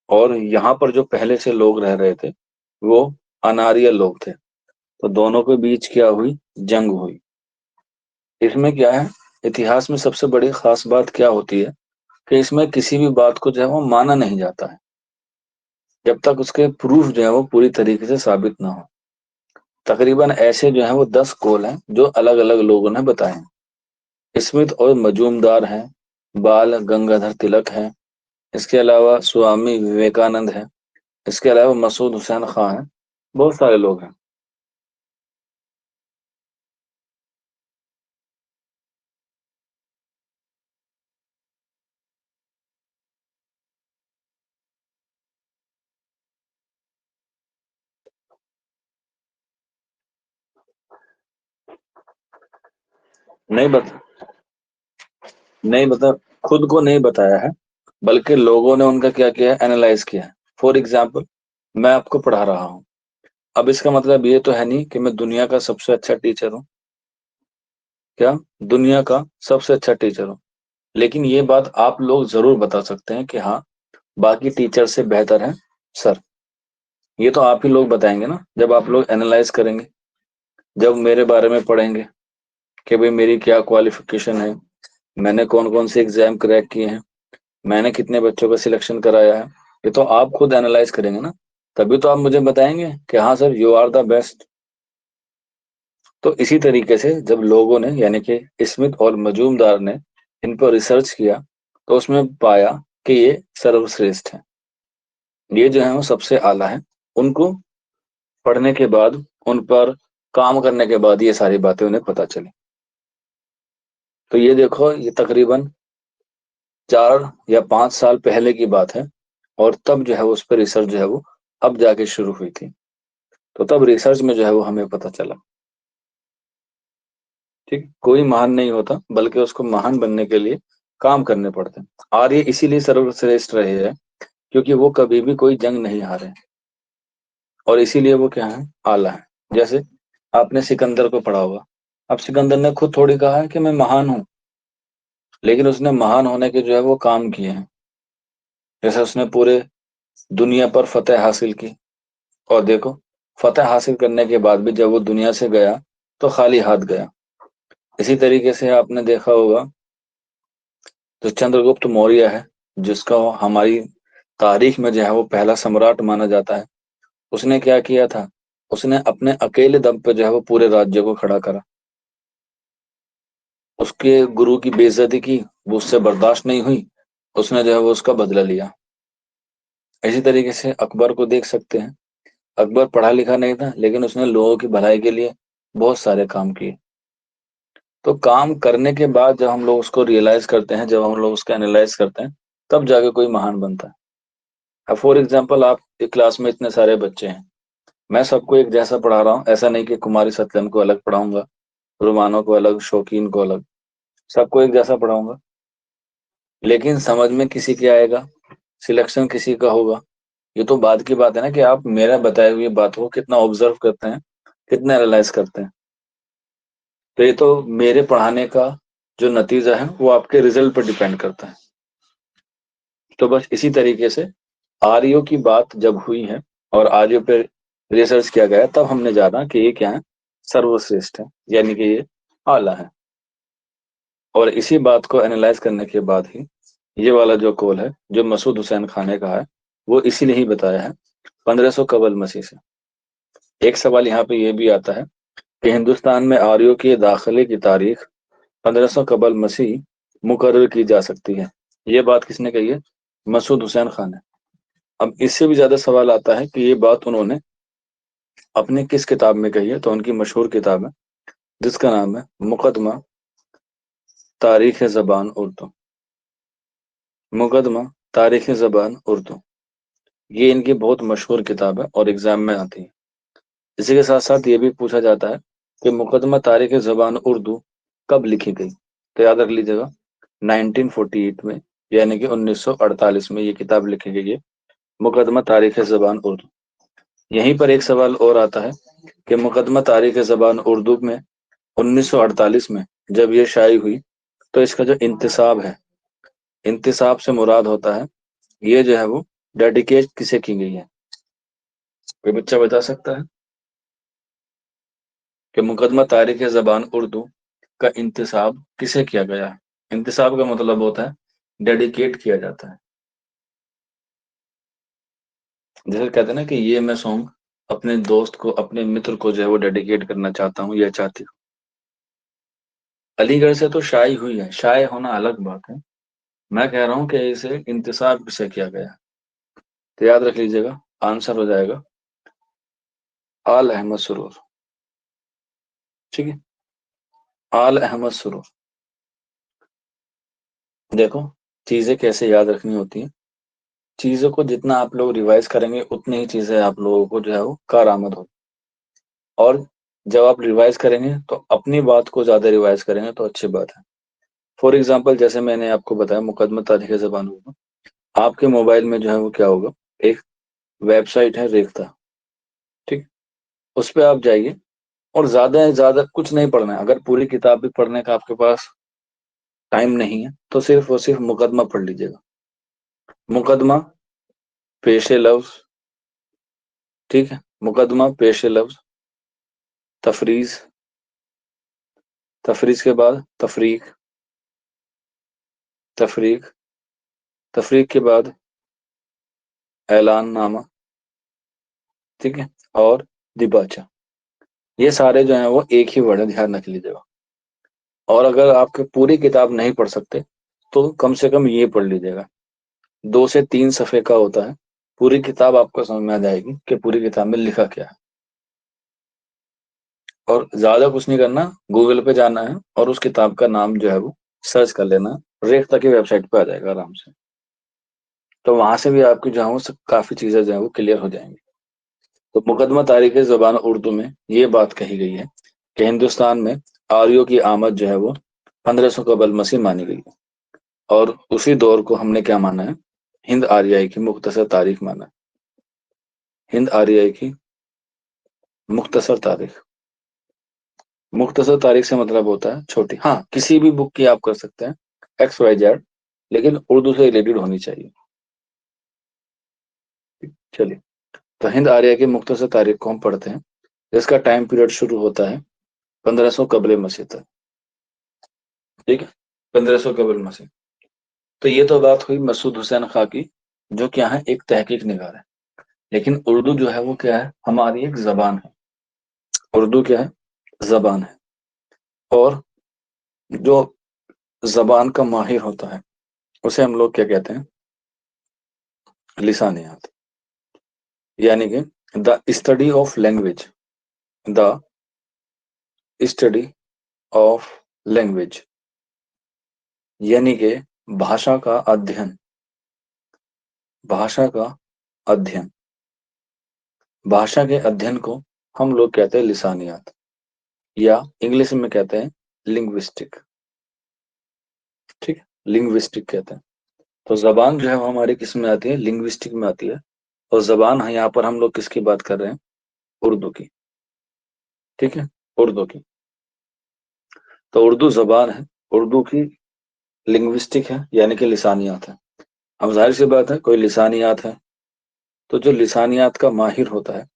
और यहाँ पर जो पहले से लोग रह रहे थे, वो अनार्य लोग थे। तो दोनों के बीच क्या हुई? जंग हुई। इसमें क्या है? इतिहास में सबसे बड़ी खास बात क्या होती है कि इसमें किसी भी बात को जो है वो माना नहीं जाता है, जब तक उसके प्रूफ जो है वो पूरी तरीके से साबित ना हो। तकरीबन ऐसे जो है वो 10 कौल हैं जो अलग अलग लोगों ने बताए हैं। स्मिथ और मजूमदार हैं, बाल गंगाधर तिलक है, इसके अलावा स्वामी विवेकानंद है, इसके अलावा मसूद हुसैन खां है, बहुत सारे लोग हैं। नहीं बता नहीं बता खुद को नहीं बताया है, बल्कि लोगों ने उनका क्या किया है? एनालाइज किया है। फॉर एग्जाम्पल, मैं आपको पढ़ा रहा हूँ, अब इसका मतलब ये तो है नहीं कि मैं दुनिया का सबसे अच्छा टीचर हूँ। क्या? दुनिया का सबसे अच्छा टीचर हूँ। लेकिन ये बात आप लोग जरूर बता सकते हैं कि हाँ, बाकी टीचर से बेहतर है सर। ये तो आप ही लोग बताएंगे ना, जब आप लोग एनालाइज करेंगे, जब मेरे बारे में पढ़ेंगे कि भाई मेरी क्या क्वालिफिकेशन है, मैंने कौन कौन से एग्जाम क्रैक किए हैं, मैंने कितने बच्चों का सिलेक्शन कराया है। ये तो आप खुद एनालाइज करेंगे ना, तभी तो आप मुझे बताएंगे कि हाँ sir you are the best. तो इसी तरीके से जब लोगों ने यानी कि स्मिथ और मजूमदार ने इन पर रिसर्च किया, तो उसमें पाया कि ये सर्वश्रेष्ठ है, ये जो है वो सबसे आला है। उनको पढ़ने के बाद, उन पर काम करने के बाद ये सारी बातें उन्हें पता चली। तो ये देखो, ये तकरीबन 4 या 5 साल पहले की बात है, और तब जो है उस पर रिसर्च जो है वो अब जाके शुरू हुई थी। तो तब रिसर्च में जो है वो हमें पता चला। ठीक, कोई महान नहीं होता, बल्कि उसको महान बनने के लिए काम करने पड़ते हैं। आर्य इसीलिए सर्वश्रेष्ठ रहे हैं क्योंकि वो कभी भी कोई जंग नहीं हारे, और इसीलिए वो क्या है, आला है। जैसे आपने सिकंदर को पढ़ा होगा, अब सिकंदर ने खुद थोड़ी कहा है कि मैं महान हूँ, लेकिन उसने महान होने के जो है वो काम किए हैं। जैसे उसने पूरे दुनिया पर फतेह हासिल की, और देखो फतेह हासिल करने के बाद भी जब वो दुनिया से गया तो खाली हाथ गया। इसी तरीके से आपने देखा होगा, जो चंद्रगुप्त मौर्य है, जिसका हमारी तारीख में जो है वो पहला सम्राट माना जाता है, उसने क्या किया था, उसने अपने अकेले दम पे जो है वो पूरे राज्य को खड़ा करा। उसके गुरु की बेइज्जती की, वो उससे बर्दाश्त नहीं हुई, उसने जो है वो उसका बदला लिया। इसी तरीके से अकबर को देख सकते हैं। अकबर पढ़ा लिखा नहीं था, लेकिन उसने लोगों की भलाई के लिए बहुत सारे काम किए। तो काम करने के बाद जब हम लोग उसको रियलाइज करते हैं, जब हम लोग उसका एनालाइज करते हैं, तब जाके कोई महान बनता है। अब फॉर एग्जाम्पल, आप एक क्लास में इतने सारे बच्चे हैं, मैं सबको एक जैसा पढ़ा रहा हूँ, ऐसा नहीं कि कुमारी सत्यम को अलग पढ़ाऊंगा, रुमानो को अलग, शौकीन को अलग, सबको एक जैसा पढ़ाऊंगा। लेकिन समझ में किसी के आएगा, सिलेक्शन किसी का होगा। ये तो बात की बात है ना कि आप मेरा बताए हुए बात को कितना ऑब्जर्व करते हैं, कितना एनालाइज करते हैं। तो ये तो मेरे पढ़ाने का जो नतीजा है वो आपके रिजल्ट पर डिपेंड करता है। तो बस इसी तरीके से आर्यों की बात जब हुई है और आर्यों पे रिसर्च किया गया, तब हमने जाना कि ये क्या है, सर्वश्रेष्ठ है, यानी कि ये आला है। और इसी बात को एनालाइज करने के बाद ही ये वाला जो कॉल है, जो मसूद हुसैन खान ने कहा है, वो इसीलिए ही बताया है 1500 कबल मसीह से। एक सवाल यहाँ पे ये भी आता है कि हिंदुस्तान में आर्यों के दाखिले की तारीख 1500 कबल मसीह मुकर्रर की जा सकती है। ये बात किसने कही है, मसूद हुसैन खान ने। अब इससे भी ज्यादा सवाल आता है कि ये बात उन्होंने अपनी किस किताब में कही है, तो उनकी मशहूर किताब है जिसका नाम है मुकदमा तारीख ज़बान उर्दू। मुकदमा तारीख ज़बान उर्दू, ये इनकी बहुत मशहूर किताब है और एग्जाम में आती है। इसी के साथ साथ ये भी पूछा जाता है कि मुकदमा तारीख ज़बान उर्दू कब लिखी गई। तो याद रख लीजिएगा, 1948 में, यानी कि 1948 में ये किताब लिखी गई है, मुकदमा तारीख ज़बान उर्दू। यहीं पर एक सवाल और आता है कि मुकदमा तारीख ज़बान उर्दू में 1948 में जब ये शाये हुई, तो इसका जो इंतसाब है, इंतसाब से मुराद होता है, ये जो है वो डेडिकेट किसे की गई है। कोई बच्चा बता सकता है कि मुकदमा तारीख ज़बान उर्दू का इंतसाब किसे किया गया है। इंतसाब का मतलब होता है डेडिकेट किया जाता है। जैसे कहते हैं ना कि ये मैं सॉन्ग अपने दोस्त को, अपने मित्र को जो है वो डेडिकेट करना चाहता हूँ या चाहती हूँ। अलीगढ़ से तो शाये हुई है, शाये होना अलग बात है। मैं कह रहा हूँ कि इसे इंतसाब किसे किया गया है। तो याद रख लीजिएगा, आंसर हो जाएगा आल अहमद सुरूर। ठीक है, आल अहमद सुरूर। देखो, चीजें कैसे याद रखनी होती हैं। चीजों को जितना आप लोग रिवाइज करेंगे, उतनी ही चीजें आप लोगों को जो है वो कारआमद होगी। और जब आप रिवाइज करेंगे तो अपनी बात को ज्यादा रिवाइज करेंगे तो अच्छी बात है। फॉर एग्जाम्पल, जैसे मैंने आपको बताया मुकदमा तारीख ज़बान होगा, आपके मोबाइल में जो है वो क्या होगा, एक वेबसाइट है रेख्ता। ठीक, उस पे आप जाइए, और ज्यादा से ज्यादा कुछ नहीं पढ़ना है। अगर पूरी किताब भी पढ़ने का आपके पास टाइम नहीं है, तो सिर्फ और सिर्फ मुकदमा पढ़ लीजिएगा। मुकदमा पेशे लफ्ज, ठीक है, मुकदमा पेशे लफ्ज, तफरीज, तफरीज के बाद तफरीक, तफरीक, तफरीक के बाद ऐलान नामा, ठीक है, और दिबाचा। ये सारे जो हैं वो एक ही वर्ड है, ध्यान रख लीजिएगा। और अगर आपके पूरी किताब नहीं पढ़ सकते तो कम से कम ये पढ़ लीजिएगा, 2 से 3 सफ़े का होता है, पूरी किताब आपको समझ में आ जाएगी कि पूरी किताब में लिखा क्या है। और ज्यादा कुछ नहीं करना, गूगल पे जाना है और उस किताब का नाम जो है वो सर्च कर लेना, रेखता की वेबसाइट पे आ जाएगा आराम से। तो वहां से भी आपकी जो है वो काफी चीजें जो है वो क्लियर हो जाएंगी। तो मुकदमा तारीख ज़बान उर्दू में ये बात कही गई है कि हिंदुस्तान में आर्यों की आमद जो है वो 1500 कबल मसीह मानी गई है, और उसी दौर को हमने क्या माना है, हिंद आर्याई की मुख्तसर तारीख माना है। हिंद आर्याई की मुख्तसर तारीख, मुख्तसर तारीख से मतलब होता है छोटी, हाँ किसी भी बुक की आप कर सकते हैं, XYZ, लेकिन उर्दू से रिलेटेड होनी चाहिए। चलिए, तो हिंद आर्या की मुख्तसर तारीख को हम पढ़ते हैं, जिसका टाइम पीरियड शुरू होता है 1500 कबल मसीह तक, ठीक है, 1500 कबल मसीह। तो ये तो बात हुई मसूद हुसैन खां की, जो क्या है, एक तहकीक निगार है। लेकिन उर्दू जो है वो क्या है, हमारी एक जबान है। उर्दू क्या है, जबान है। और जो जबान का माहिर होता है उसे हम लोग क्या कहते हैं, लिसानियात, यानी कि the study of language, the study of language, यानी कि भाषा का अध्ययन, भाषा का अध्ययन, भाषा के अध्ययन को हम लोग कहते हैं लिसानियात, या इंग्लिश में कहते हैं लिंग्विस्टिक, ठीक है, लिंग्विस्टिक कहते हैं। तो जबान जो है वो हमारी किस में आती है, लिंग्विस्टिक में आती है। और जबान है, यहाँ पर हम लोग किसकी बात कर रहे हैं, उर्दू की, ठीक है, उर्दू की। तो उर्दू जबान है, उर्दू की लिंग्विस्टिक है, यानी कि लिसानियात है। अब जाहिर सी बात है, कोई लिसानियात है तो जो लिसानियात का माहिर होता है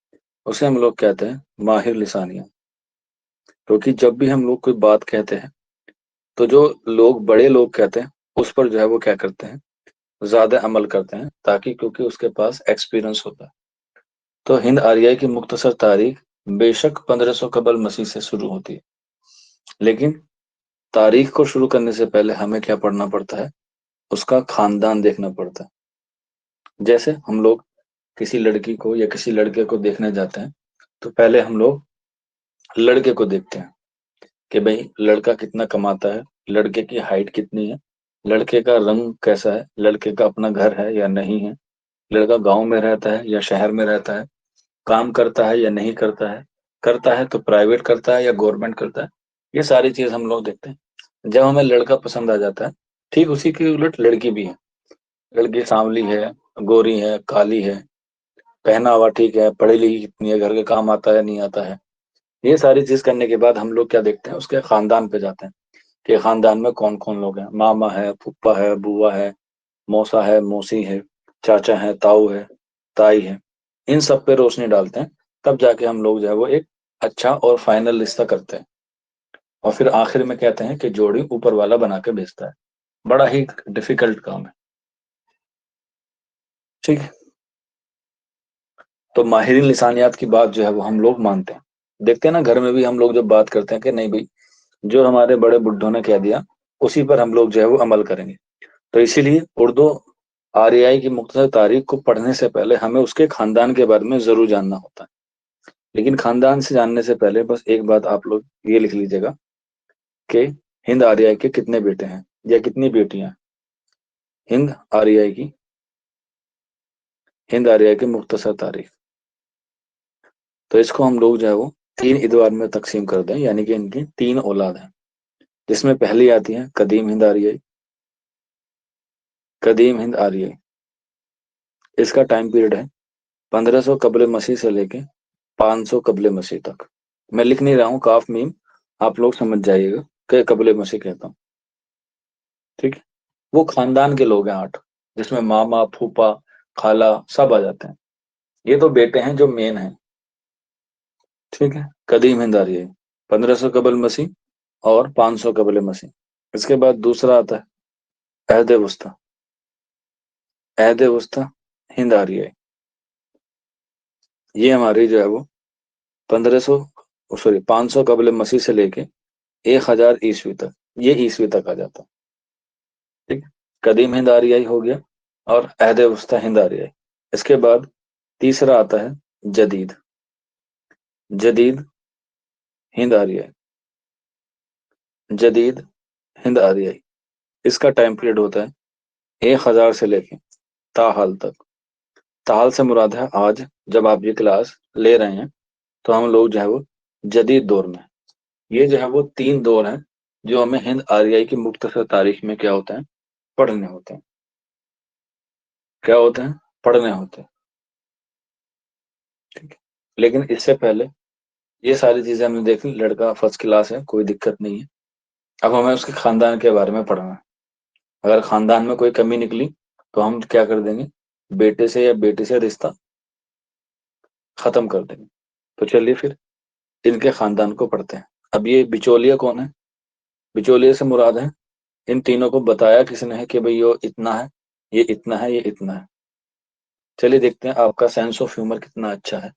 उसे हम लोग कहते हैं माहिर लिसानियात। क्योंकि जब भी हम लोग कोई बात कहते हैं तो जो लोग, बड़े लोग कहते हैं, उस पर जो है वो क्या करते हैं, ज्यादा अमल करते हैं, ताकि क्योंकि उसके पास एक्सपीरियंस होता है। तो हिंद आर्याई की मुख्तसर तारीख बेशक 1500 कबल मसीह से शुरू होती है, लेकिन तारीख को शुरू करने से पहले हमें क्या पढ़ना पड़ता है, उसका खानदान देखना पड़ता है। जैसे हम लोग किसी लड़की को या किसी लड़के को देखने जाते हैं तो पहले हम लोग लड़के को देखते हैं कि भाई लड़का कितना कमाता है, लड़के की हाइट कितनी है, लड़के का रंग कैसा है, लड़के का अपना घर है या नहीं है, लड़का गांव में रहता है या शहर में रहता है, काम करता है या नहीं करता है, करता है तो प्राइवेट करता है या गवर्नमेंट करता है। ये सारी चीज हम लोग देखते हैं। जब हमें लड़का पसंद आ जाता है, ठीक उसी के उलट लड़की भी है। लड़की सांवली है, गोरी है, काली है, पहना हुआ ठीक है, पढ़ी लिखी कितनी है, घर के काम आता है नहीं आता है, ये सारी चीज करने के बाद हम लोग क्या देखते हैं, उसके खानदान पे जाते हैं कि खानदान में कौन कौन लोग हैं, मामा है, फूफा है, बुआ है, मौसा है, मौसी है, चाचा है, ताऊ है, ताई है, इन सब पे रोशनी डालते हैं। तब जाके हम लोग जो है वो एक अच्छा और फाइनल रिश्ता करते हैं, और फिर आखिर में कहते हैं कि जोड़ी ऊपर वाला बना के भेजता है। बड़ा ही डिफिकल्ट काम है, ठीक है। तो माहिरीन लिसानियात की बात जो है वो हम लोग मानते हैं। देखते हैं ना, घर में भी हम लोग जब बात करते हैं कि नहीं भाई, जो हमारे बड़े बुड्ढों ने कह दिया उसी पर हम लोग जो है वो अमल करेंगे। तो इसीलिए उर्दू आर्याई की मुख्तसर तारीख को पढ़ने से पहले हमें उसके खानदान के बारे में जरूर जानना होता है। लेकिन खानदान से जानने से पहले बस एक बात आप लोग ये लिख लीजिएगा कि हिंद आर्याई के कितने बेटे हैं या कितनी बेटियां हैं। हिंद आर्याई की, हिंद आर्याई की मुख्तसर तारीख, तो इसको हम लोग जो है वो 3 इदवार में तकसीम कर दें, यानी कि इनकी 3 औलाद हैं, जिसमें पहली आती है कदीम हिंद आर्याई। कदीम हिंद आर्याई, इसका टाइम पीरियड है 1500 कबल मसीह से लेके 500 कबल मसीह तक। मैं लिख नहीं रहा हूँ, काफ मीम आप लोग समझ जाइएगा कि कबल मसीह कहता हूँ, ठीक है। वो खानदान के लोग हैं 8, जिसमें मामा, फूफा, खाला सब आ जाते हैं। ये तो बेटे हैं जो मेन हैं। ठीक है, कदीम हिंद आर्य, 1500 कबल मसीह और 500 कबल मसीह। इसके बाद दूसरा आता है अहद वस्ता। अहद वस्ता हिंद आर्य, ये हमारी जो है वो 1500 सॉरी 500 कबल मसीह से लेके 1000 ईस्वी तक, ये ईस्वी तक आ जाता है। ठीक है, कदीम हिंद आर्याई हो गया और अहद वस्ता हिंद आर्याई। इसके बाद तीसरा आता है जदीद। जदीद हिंद आर्याई, जदीद हिंद आर्याई। इसका टाइम पीरियड होता है 1000 से लेके ताहाल तक। ताहाल से मुराद है आज, जब आप ये क्लास ले रहे हैं तो हम लोग जो है वो जदीद दौर में हैं। ये जो है वो 3 दौर हैं जो हमें हिंद आर्याई की मुख्तसर तारीख में क्या होता है, पढ़ने होते हैं। क्या होते हैं, पढ़ने होते हैं। ठीक है, लेकिन इससे पहले ये सारी चीजें हमने देख ली, लड़का फर्स्ट क्लास है, कोई दिक्कत नहीं है। अब हमें उसके खानदान के बारे में पढ़ना है। अगर खानदान में कोई कमी निकली तो हम क्या कर देंगे, बेटे से या बेटी से रिश्ता खत्म कर देंगे। तो चलिए फिर इनके खानदान को पढ़ते हैं। अब ये बिचौलिया कौन है, बिचौलिया से मुराद है इन तीनों को बताया किसने है कि भाई ये इतना है, ये इतना है, ये इतना है। चलिए देखते हैं आपका सेंस ऑफ ह्यूमर कितना अच्छा है,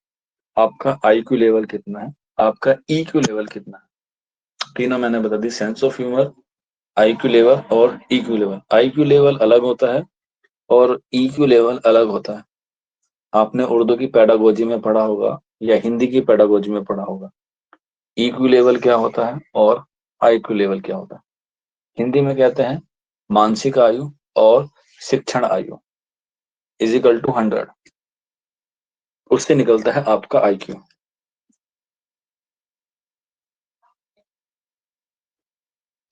आपका आईक्यू लेवल कितना है, आपका ईक्यू लेवल कितना है। तीनों मैंने बता दी, sense of humour, IQ level और ईक्यू लेवल। आईक्यू लेवल अलग होता है और ईक्यू लेवल अलग होता है। आपने उर्दू की पेडागोजी में पढ़ा होगा या हिंदी की पेडागोजी में पढ़ा होगा, ईक्यू लेवल क्या होता है और आईक्यू लेवल क्या होता है। हिंदी में कहते हैं मानसिक आयु और शिक्षण आयु इजिकल टू 100, उससे निकलता है आपका आईक्यू।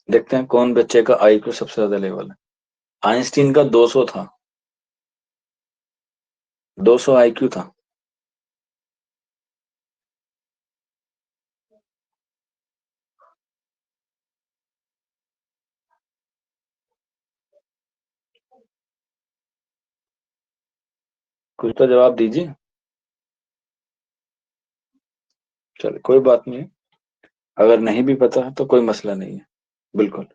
देखते हैं कौन बच्चे का आईक्यू सबसे ज्यादा लेवल है। आइंस्टीन का 200 था, 200 आईक्यू था। कुछ तो जवाब दीजिए। चलिए कोई बात नहीं है, अगर नहीं भी पता है तो कोई मसला नहीं है। बिल्कुल,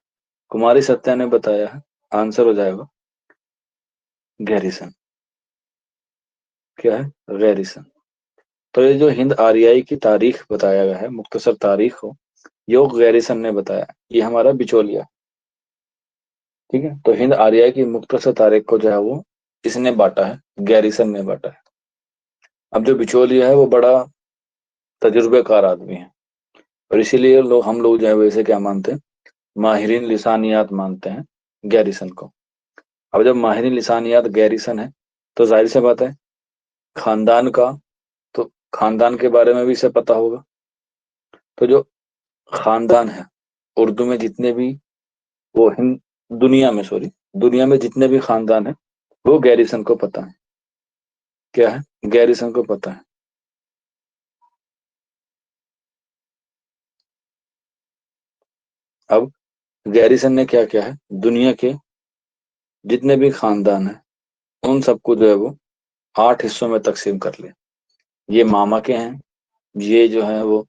कुमारी सत्या ने बताया है, आंसर हो जाएगा गैरिसन। क्या है, गैरिसन। तो ये जो हिंद आर्याई की तारीख बताया गया है, मुख्तसर तारीख हो, यो गैरिसन ने बताया। ये हमारा बिचौलिया। ठीक है, तो हिंद आर्याई की मुख्तसर तारीख को जो है वो इसने बांटा है, गैरिसन ने बांटा है। अब जो बिचौलिया है वो बड़ा तजुर्बेकार आदमी है, और इसीलिए हम लोग जो है वैसे क्या मानते हैं, माहिरीन लिसानियात मानते हैं गैरिसन को। अब जब माहिरीन लिसानियात गैरिसन है तो जाहिर सी बात है खानदान का, तो खानदान के बारे में भी इसे पता होगा। तो जो खानदान है उर्दू में जितने भी वो हिंद दुनिया में सॉरी दुनिया में जितने भी खानदान है वो गैरिसन को पता है। क्या है, गैरिसन को पता है। अब गैरिसन ने क्या किया है, दुनिया के जितने भी खानदान है उन सबको जो है वो 8 हिस्सों में तकसीम कर लिया। ये मामा के हैं, ये जो है वो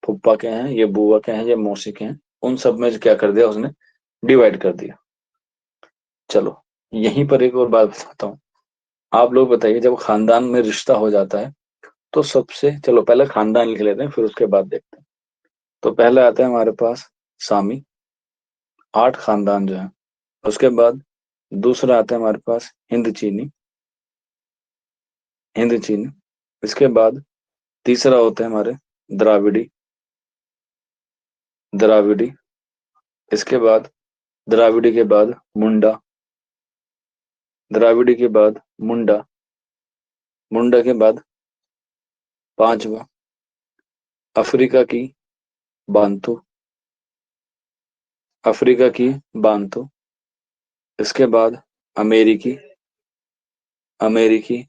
फुप्पा के हैं, ये बुआ के हैं, ये मौसी के हैं। उन सब में क्या कर दिया उसने, डिवाइड कर दिया। चलो यहीं पर एक और बात बताता हूँ। आप लोग बताइए, जब खानदान में रिश्ता हो जाता है तो सबसे, चलो पहले खानदान लिख लेते हैं फिर उसके बाद देखते हैं। तो पहले आता है हमारे पास सामी, 8 खानदान जो है। उसके बाद दूसरा आता है हमारे पास हिंद चीनी, हिंद चीनी। इसके बाद तीसरा होता है हमारे द्राविडी, द्राविडी। इसके बाद द्राविडी के बाद मुंडा, द्राविडी के बाद मुंडा, मुंडा के बाद पांचवा अफ्रीका की बांतु, अफ्रीका की बांतु। इसके बाद अमेरिकी, अमेरिकी।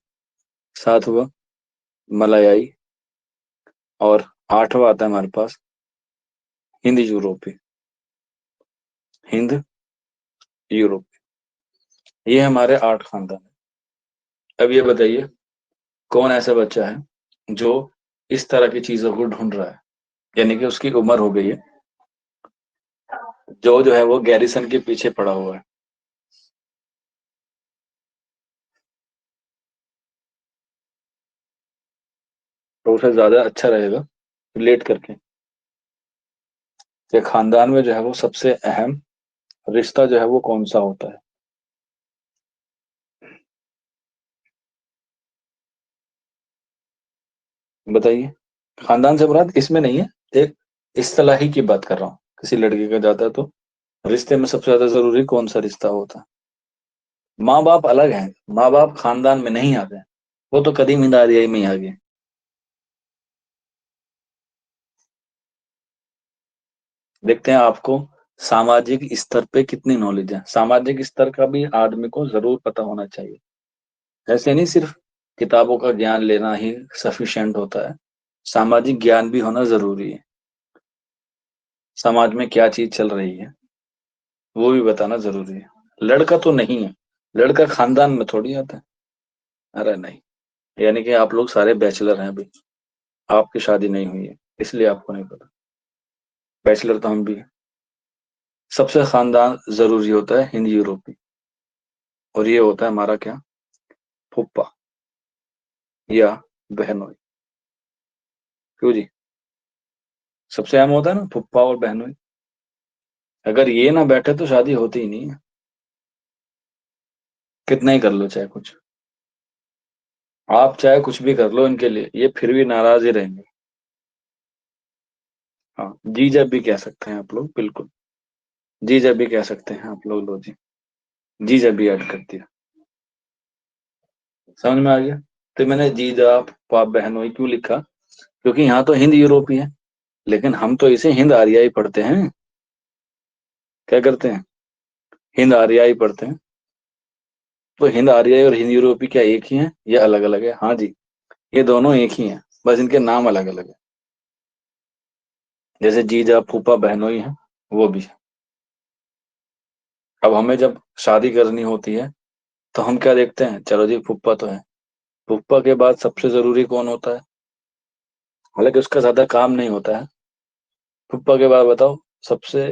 सातवां मलायाई। और आठवां आता है हमारे पास हिंद यूरोपी, हिंद यूरोपी। ये हमारे 8 खानदान है। अब ये बताइए, कौन ऐसा बच्चा है जो इस तरह की चीजों को ढूंढ रहा है, यानी कि उसकी उम्र हो गई है, जो है वो गैरिसन के पीछे पड़ा हुआ है। तो उसे ज्यादा अच्छा रहेगा लेट करके कि खानदान में जो है वो सबसे अहम रिश्ता जो है वो कौन सा होता है। बताइए। खानदान से मुराद इसमें नहीं है, एक इस्तिलाही की बात कर रहा हूँ, किसी लड़के का जाता है तो रिश्ते में सबसे ज्यादा जरूरी कौन सा रिश्ता होता है। माँ बाप अलग हैं, माँ बाप खानदान में नहीं आते हैं, वो तो कदीम हिंदारियाई में ही आ गए। देखते हैं आपको सामाजिक स्तर पे कितनी नॉलेज है। सामाजिक स्तर का भी आदमी को जरूर पता होना चाहिए। ऐसे नहीं सिर्फ किताबों का ज्ञान लेना ही सफिशिएंट होता है, सामाजिक ज्ञान भी होना जरूरी है। समाज में क्या चीज चल रही है वो भी बताना जरूरी है। लड़का तो नहीं है, लड़का खानदान में थोड़ी आता है। अरे नहीं, यानी कि आप लोग सारे बैचलर हैं अभी, आपकी शादी नहीं हुई है इसलिए आपको नहीं पता। बैचलर तो हम भी हैं। सबसे खानदान जरूरी होता है हिंद यूरोपी, और ये होता है हमारा क्या, फुप्पा या बहनोई। क्यों जी, सबसे अहम होता है ना फुप्पा और बहनोई। अगर ये ना बैठे तो शादी होती ही नहीं है, कितना ही कर लो चाहे कुछ। आप चाहे कुछ भी कर लो इनके लिए, ये फिर भी नाराज ही रहेंगे। हाँ, जीजा भी कह सकते हैं आप लोग, बिल्कुल। जीजा भी कह सकते हैं आप लोग, लो जी, जीजा भी ऐड कर दिया। समझ में आ गया। तो मैंने जीजा फुप्पा बहनोई क्यों लिखा, क्योंकि यहाँ तो हिंद यूरोपी है, लेकिन हम तो इसे हिंद आर्याई पढ़ते हैं। क्या करते हैं, हिंद आर्याई पढ़ते हैं। तो हिंद आर्याई और हिंद यूरोपी क्या एक ही है या अलग अलग है? हाँ जी, ये दोनों एक ही हैं, बस इनके नाम अलग अलग है। जैसे जीजा फूफा बहनोई है, वो भी है। अब हमें जब शादी करनी होती है तो हम क्या देखते हैं, चलो जी फूफा तो है, फूफा के बाद सबसे जरूरी कौन होता है, हालांकि उसका ज्यादा काम नहीं होता है। फूफा के बाद बताओ सबसे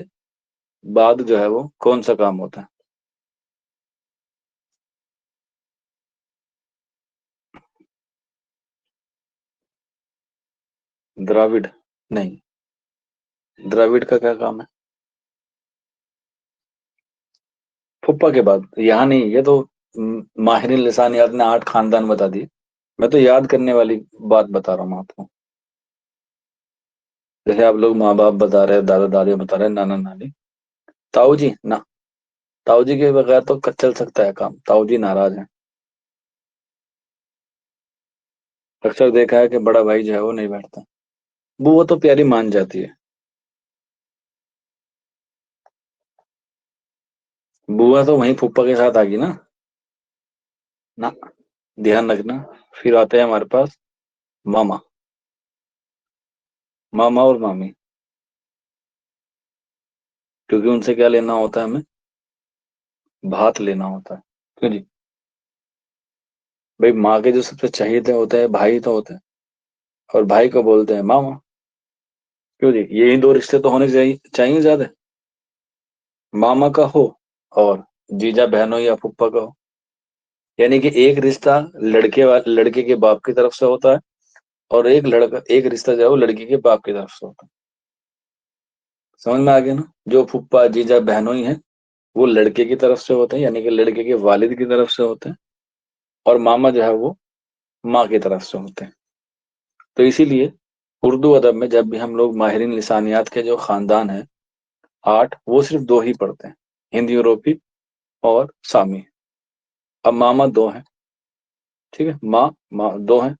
बाद जो है वो कौन सा काम होता है। द्राविड? नहीं, द्राविड का क्या काम है? फूफा के बाद यहाँ नहीं, ये तो माहिर लिसानियात ने 8 खानदान बता दिए। मैं तो याद करने वाली बात बता रहा हूँ आपको। जैसे आप लोग माँ बाप बता रहे हैं, दादा दादी बता रहे हैं, नाना नानी, ताऊ जी ना, ताऊ जी के बगैर तो चल सकता है काम, ताऊ जी नाराज हैं। अक्सर देखा है कि बड़ा भाई जो है वो नहीं बैठता, बुआ तो प्यारी मान जाती है। बुआ तो वहीं फूफा के साथ आ गई ना। ना, ध्यान रखना। फिर आते हैं हमारे पास मामा, मामा और मामी, क्योंकि उनसे क्या लेना होता है हमें, भात लेना होता है। क्यों जी, भाई माँ के जो सबसे चहेते होते हैं भाई तो होते हैं, और भाई को बोलते हैं मामा। क्यों जी, यही दो रिश्ते तो होने चाहिए चाहिए ज्यादा, मामा का हो और जीजा बहनों या फूफा का हो। यानी कि एक रिश्ता लड़के के बाप की तरफ से होता है, और एक रिश्ता जो है वो लड़की के बाप की तरफ से होता है। समझ में आ गया ना। जो फूफा जीजा बहनोई है वो लड़के की तरफ से होते हैं, यानी कि लड़के के वालिद की तरफ से होते हैं, और मामा जो है वो माँ की तरफ से होते हैं। तो इसीलिए उर्दू अदब में जब भी हम लोग माहिरीन लिसानियात के जो खानदान है 8, वो सिर्फ 2 ही पढ़ते हैं, हिंद यूरोपी और सामी। अब मामा 2 हैं, ठीक है, माँ माँ 2 हैं,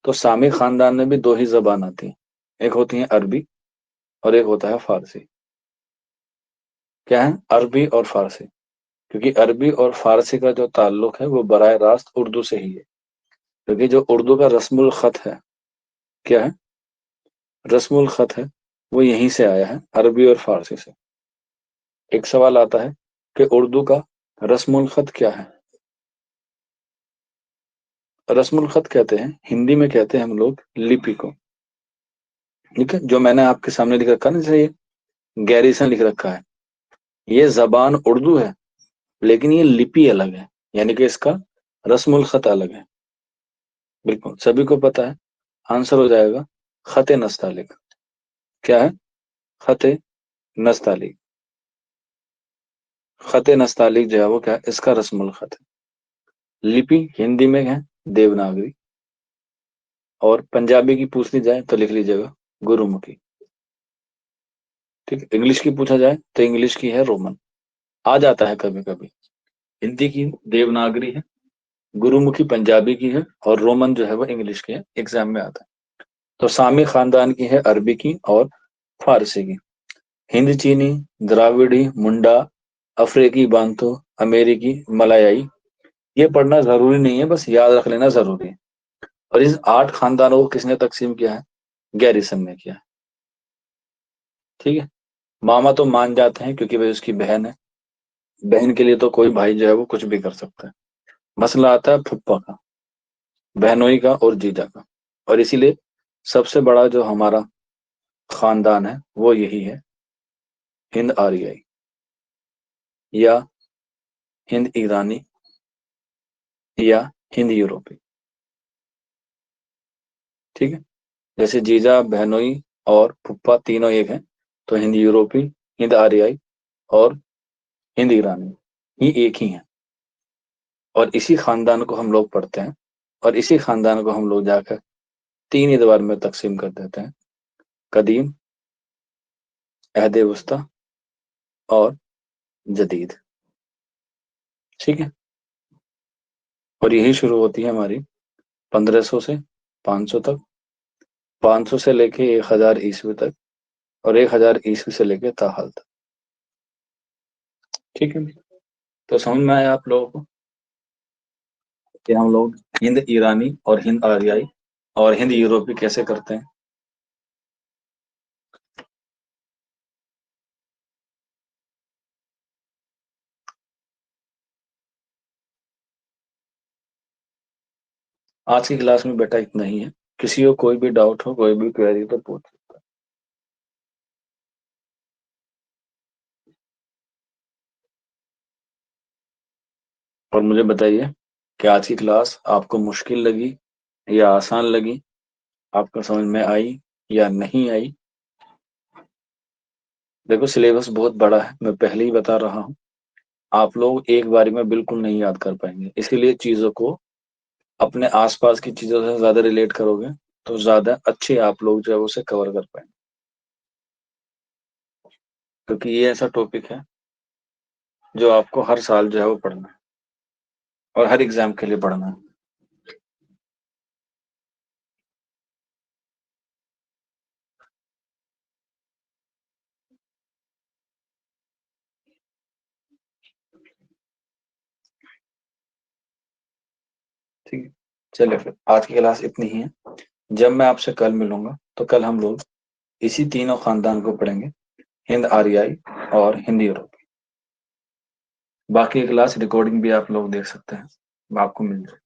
तो सामी खानदान में भी 2 ही जबान आती है, एक होती है अरबी और एक होता है फारसी। क्या है, अरबी और फारसी। क्योंकि अरबी और फारसी का जो ताल्लुक है वो बराह रास्त उर्दू से ही है, क्योंकि जो उर्दू का रस्मुल खत है, क्या है, रस्मुल खत है, वो यहीं से आया है, अरबी और फारसी से। एक सवाल आता है कि उर्दू का रस्मुल खत क्या है। रस्मुल खत कहते हैं, हिंदी में कहते हैं हम लोग लिपि को। ठीक है, जो मैंने आपके सामने लिख रखा है ना, जैसे ये गैरीसन लिख रखा है, ये जबान उर्दू है, लेकिन ये लिपि अलग है, यानी कि इसका रस्मुल खत अलग है। बिल्कुल सभी को पता है, आंसर हो जाएगा खत नस्तालिक। क्या है? खत नस्तालिक। खत नस्तालिक जो है वो क्या है? इसका रस्मुल खत है। लिपि हिंदी में है देवनागरी, और पंजाबी की पूछ ली जाए तो लिख लीजिएगा गुरुमुखी। ठीक है, इंग्लिश की पूछा जाए तो इंग्लिश की है रोमन। आ जाता है कभी कभी। हिंदी की देवनागरी है, गुरुमुखी पंजाबी की है, और रोमन जो है वो इंग्लिश की है, एग्जाम में आता है। तो सामी खानदान की है अरबी की और फारसी की। हिंद चीनी, द्राविड़ी, मुंडा, अफ्रीकी बांतो, अमेरिकी, मलायाई, ये पढ़ना जरूरी नहीं है, बस याद रख लेना जरूरी है। और इस 8 खानदानों को किसने तकसीम किया है? गैरिसन ने किया है। ठीक है, मामा तो मान जाते हैं क्योंकि भाई उसकी बहन है, बहन के लिए तो कोई भाई जो है वो कुछ भी कर सकता है। मसला आता है फुप्पा का, बहनोई का और जीजा का। और इसीलिए सबसे बड़ा जो हमारा खानदान है वो यही है, हिंद आर्यई, या हिंद ईरानी, या हिंद यूरोपी। ठीक है, जैसे जीजा, बहनोई और फुप्पा तीनों एक हैं, तो हिंद यूरोपी, हिंद आर्यई और हिंद ईरानी ही एक ही हैं। और इसी खानदान को हम लोग पढ़ते हैं, और इसी खानदान को हम लोग जाकर 3 एतबार में तकसीम कर देते हैं: कदीम, अहद वस्ता और जदीद। ठीक है, और यही शुरू होती है हमारी 1500 से 500 तक, 500 से लेके 1000 ईस्वी तक, और 1000 ईस्वी से लेके ताहाल तक। ठीक है, तो समझ में आया आप लोगों को कि हम लोग हिंद ईरानी और हिंद आर्याई और हिंद यूरोपी कैसे करते हैं। आज की क्लास में बेटा इतना ही है। किसी को कोई भी डाउट हो, कोई भी क्वेरी तो पूछ। और मुझे बताइए कि आज की क्लास आपको मुश्किल लगी या आसान लगी, आपको समझ में आई या नहीं आई। देखो सिलेबस बहुत बड़ा है, मैं पहले ही बता रहा हूँ, आप लोग एक बारी में बिल्कुल नहीं याद कर पाएंगे। इसीलिए चीजों को अपने आसपास की चीजों से ज्यादा रिलेट करोगे तो ज्यादा अच्छे आप लोग जो है उसे कवर कर पाएंगे, क्योंकि ये ऐसा टॉपिक है जो आपको हर साल जो है वो पढ़ना है, और हर एग्जाम के लिए पढ़ना है। ठीक है, चलिए फिर आज की क्लास इतनी ही है। जब मैं आपसे कल मिलूंगा तो कल हम लोग इसी तीनों खानदान को पढ़ेंगे, हिंद आर्याई और हिंद यूरोपी। बाकी क्लास रिकॉर्डिंग भी आप लोग देख सकते हैं, मैं आपको मिल जाए।